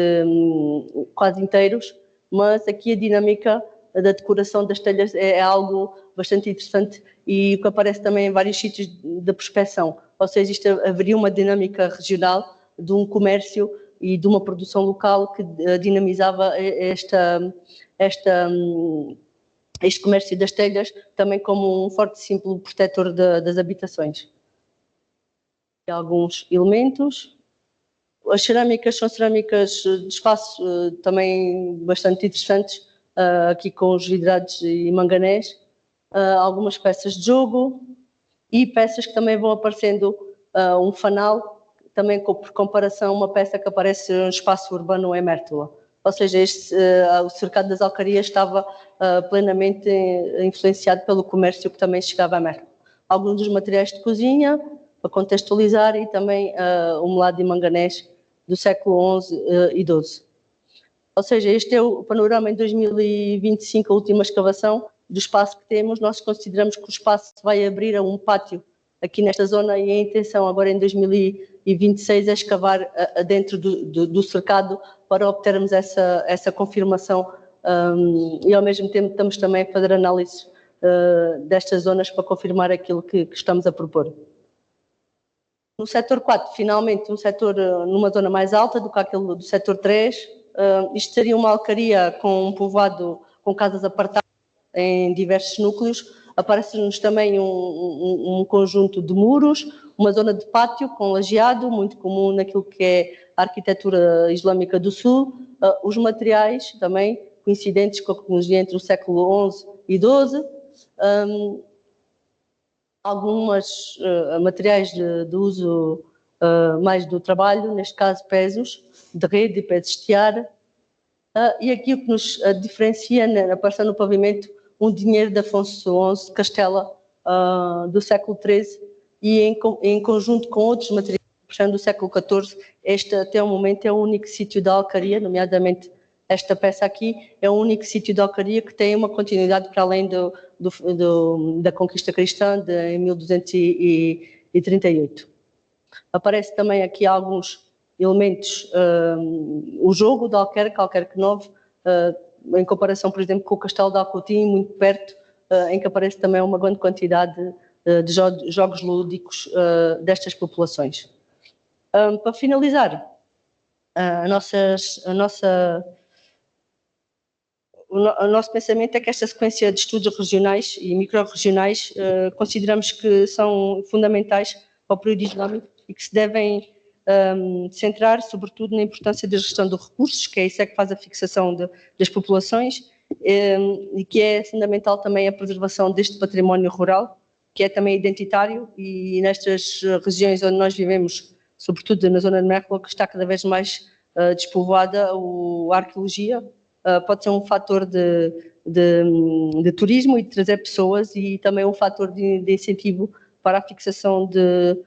quase inteiros, mas aqui a dinâmica da decoração das telhas é algo bastante interessante e o que aparece também em vários sítios da prospecção. Ou seja, isto haveria uma dinâmica regional de um comércio e de uma produção local que dinamizava este comércio das telhas também como um forte símbolo protetor das habitações. E alguns elementos. As cerâmicas são cerâmicas de espaço também bastante interessantes, aqui com os vidrados e manganês, algumas peças de jogo e peças que também vão aparecendo, um fanal, também por comparação uma peça que aparece no espaço urbano em Mértola. Ou seja, o cercado das alcarias estava plenamente influenciado pelo comércio que também chegava a Mértola. Alguns dos materiais de cozinha, para contextualizar, e também o melado de manganês do século XI e XII. Ou seja, este é o panorama em 2025, a última escavação do espaço que temos. Nós consideramos que o espaço vai abrir a um pátio aqui nesta zona e a intenção agora em 2026 é escavar dentro do cercado para obtermos essa confirmação e ao mesmo tempo estamos também a fazer análises destas zonas para confirmar aquilo que estamos a propor. No setor 4, finalmente, um setor numa zona mais alta do que aquele do setor 3, isto seria uma alcaria com um povoado com casas apartadas em diversos núcleos. Aparece-nos também um conjunto de muros, uma zona de pátio com lajeado, muito comum naquilo que é a arquitetura islâmica do sul, os materiais também coincidentes com a cronologia entre o século XI e XII, algumas materiais de uso mais do trabalho, neste caso pesos de rede e pesos de tiara, e aqui o que nos diferencia, aparece no pavimento, um dinheiro de Afonso XI, Castela, do século XIII, e em conjunto com outros materiais do século XIV, este até o momento é o único sítio da alcaria, nomeadamente esta peça aqui, é o único sítio da alcaria que tem uma continuidade para além da conquista cristã em 1238. Aparece também aqui alguns elementos, o jogo de Alquerque Novo, em comparação, por exemplo, com o Castelo de Alcotim, muito perto, em que aparece também uma grande quantidade de jogos lúdicos destas populações. Para finalizar, o nosso pensamento é que esta sequência de estudos regionais e micro-regionais consideramos que são fundamentais para o período islâmico e que se devem centrar, sobretudo, na importância da gestão dos recursos, que é isso que faz a fixação das populações, e que é fundamental também a preservação deste património rural, que é também identitário, e nestas regiões onde nós vivemos, sobretudo na zona de Mértola, que está cada vez mais despovoada, a arqueologia pode ser um fator de turismo e de trazer pessoas, e também um fator de incentivo para a fixação de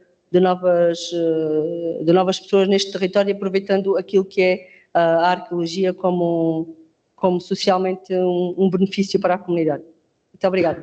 novas pessoas neste território, aproveitando aquilo que é a arqueologia como socialmente um benefício para a comunidade. Muito obrigada.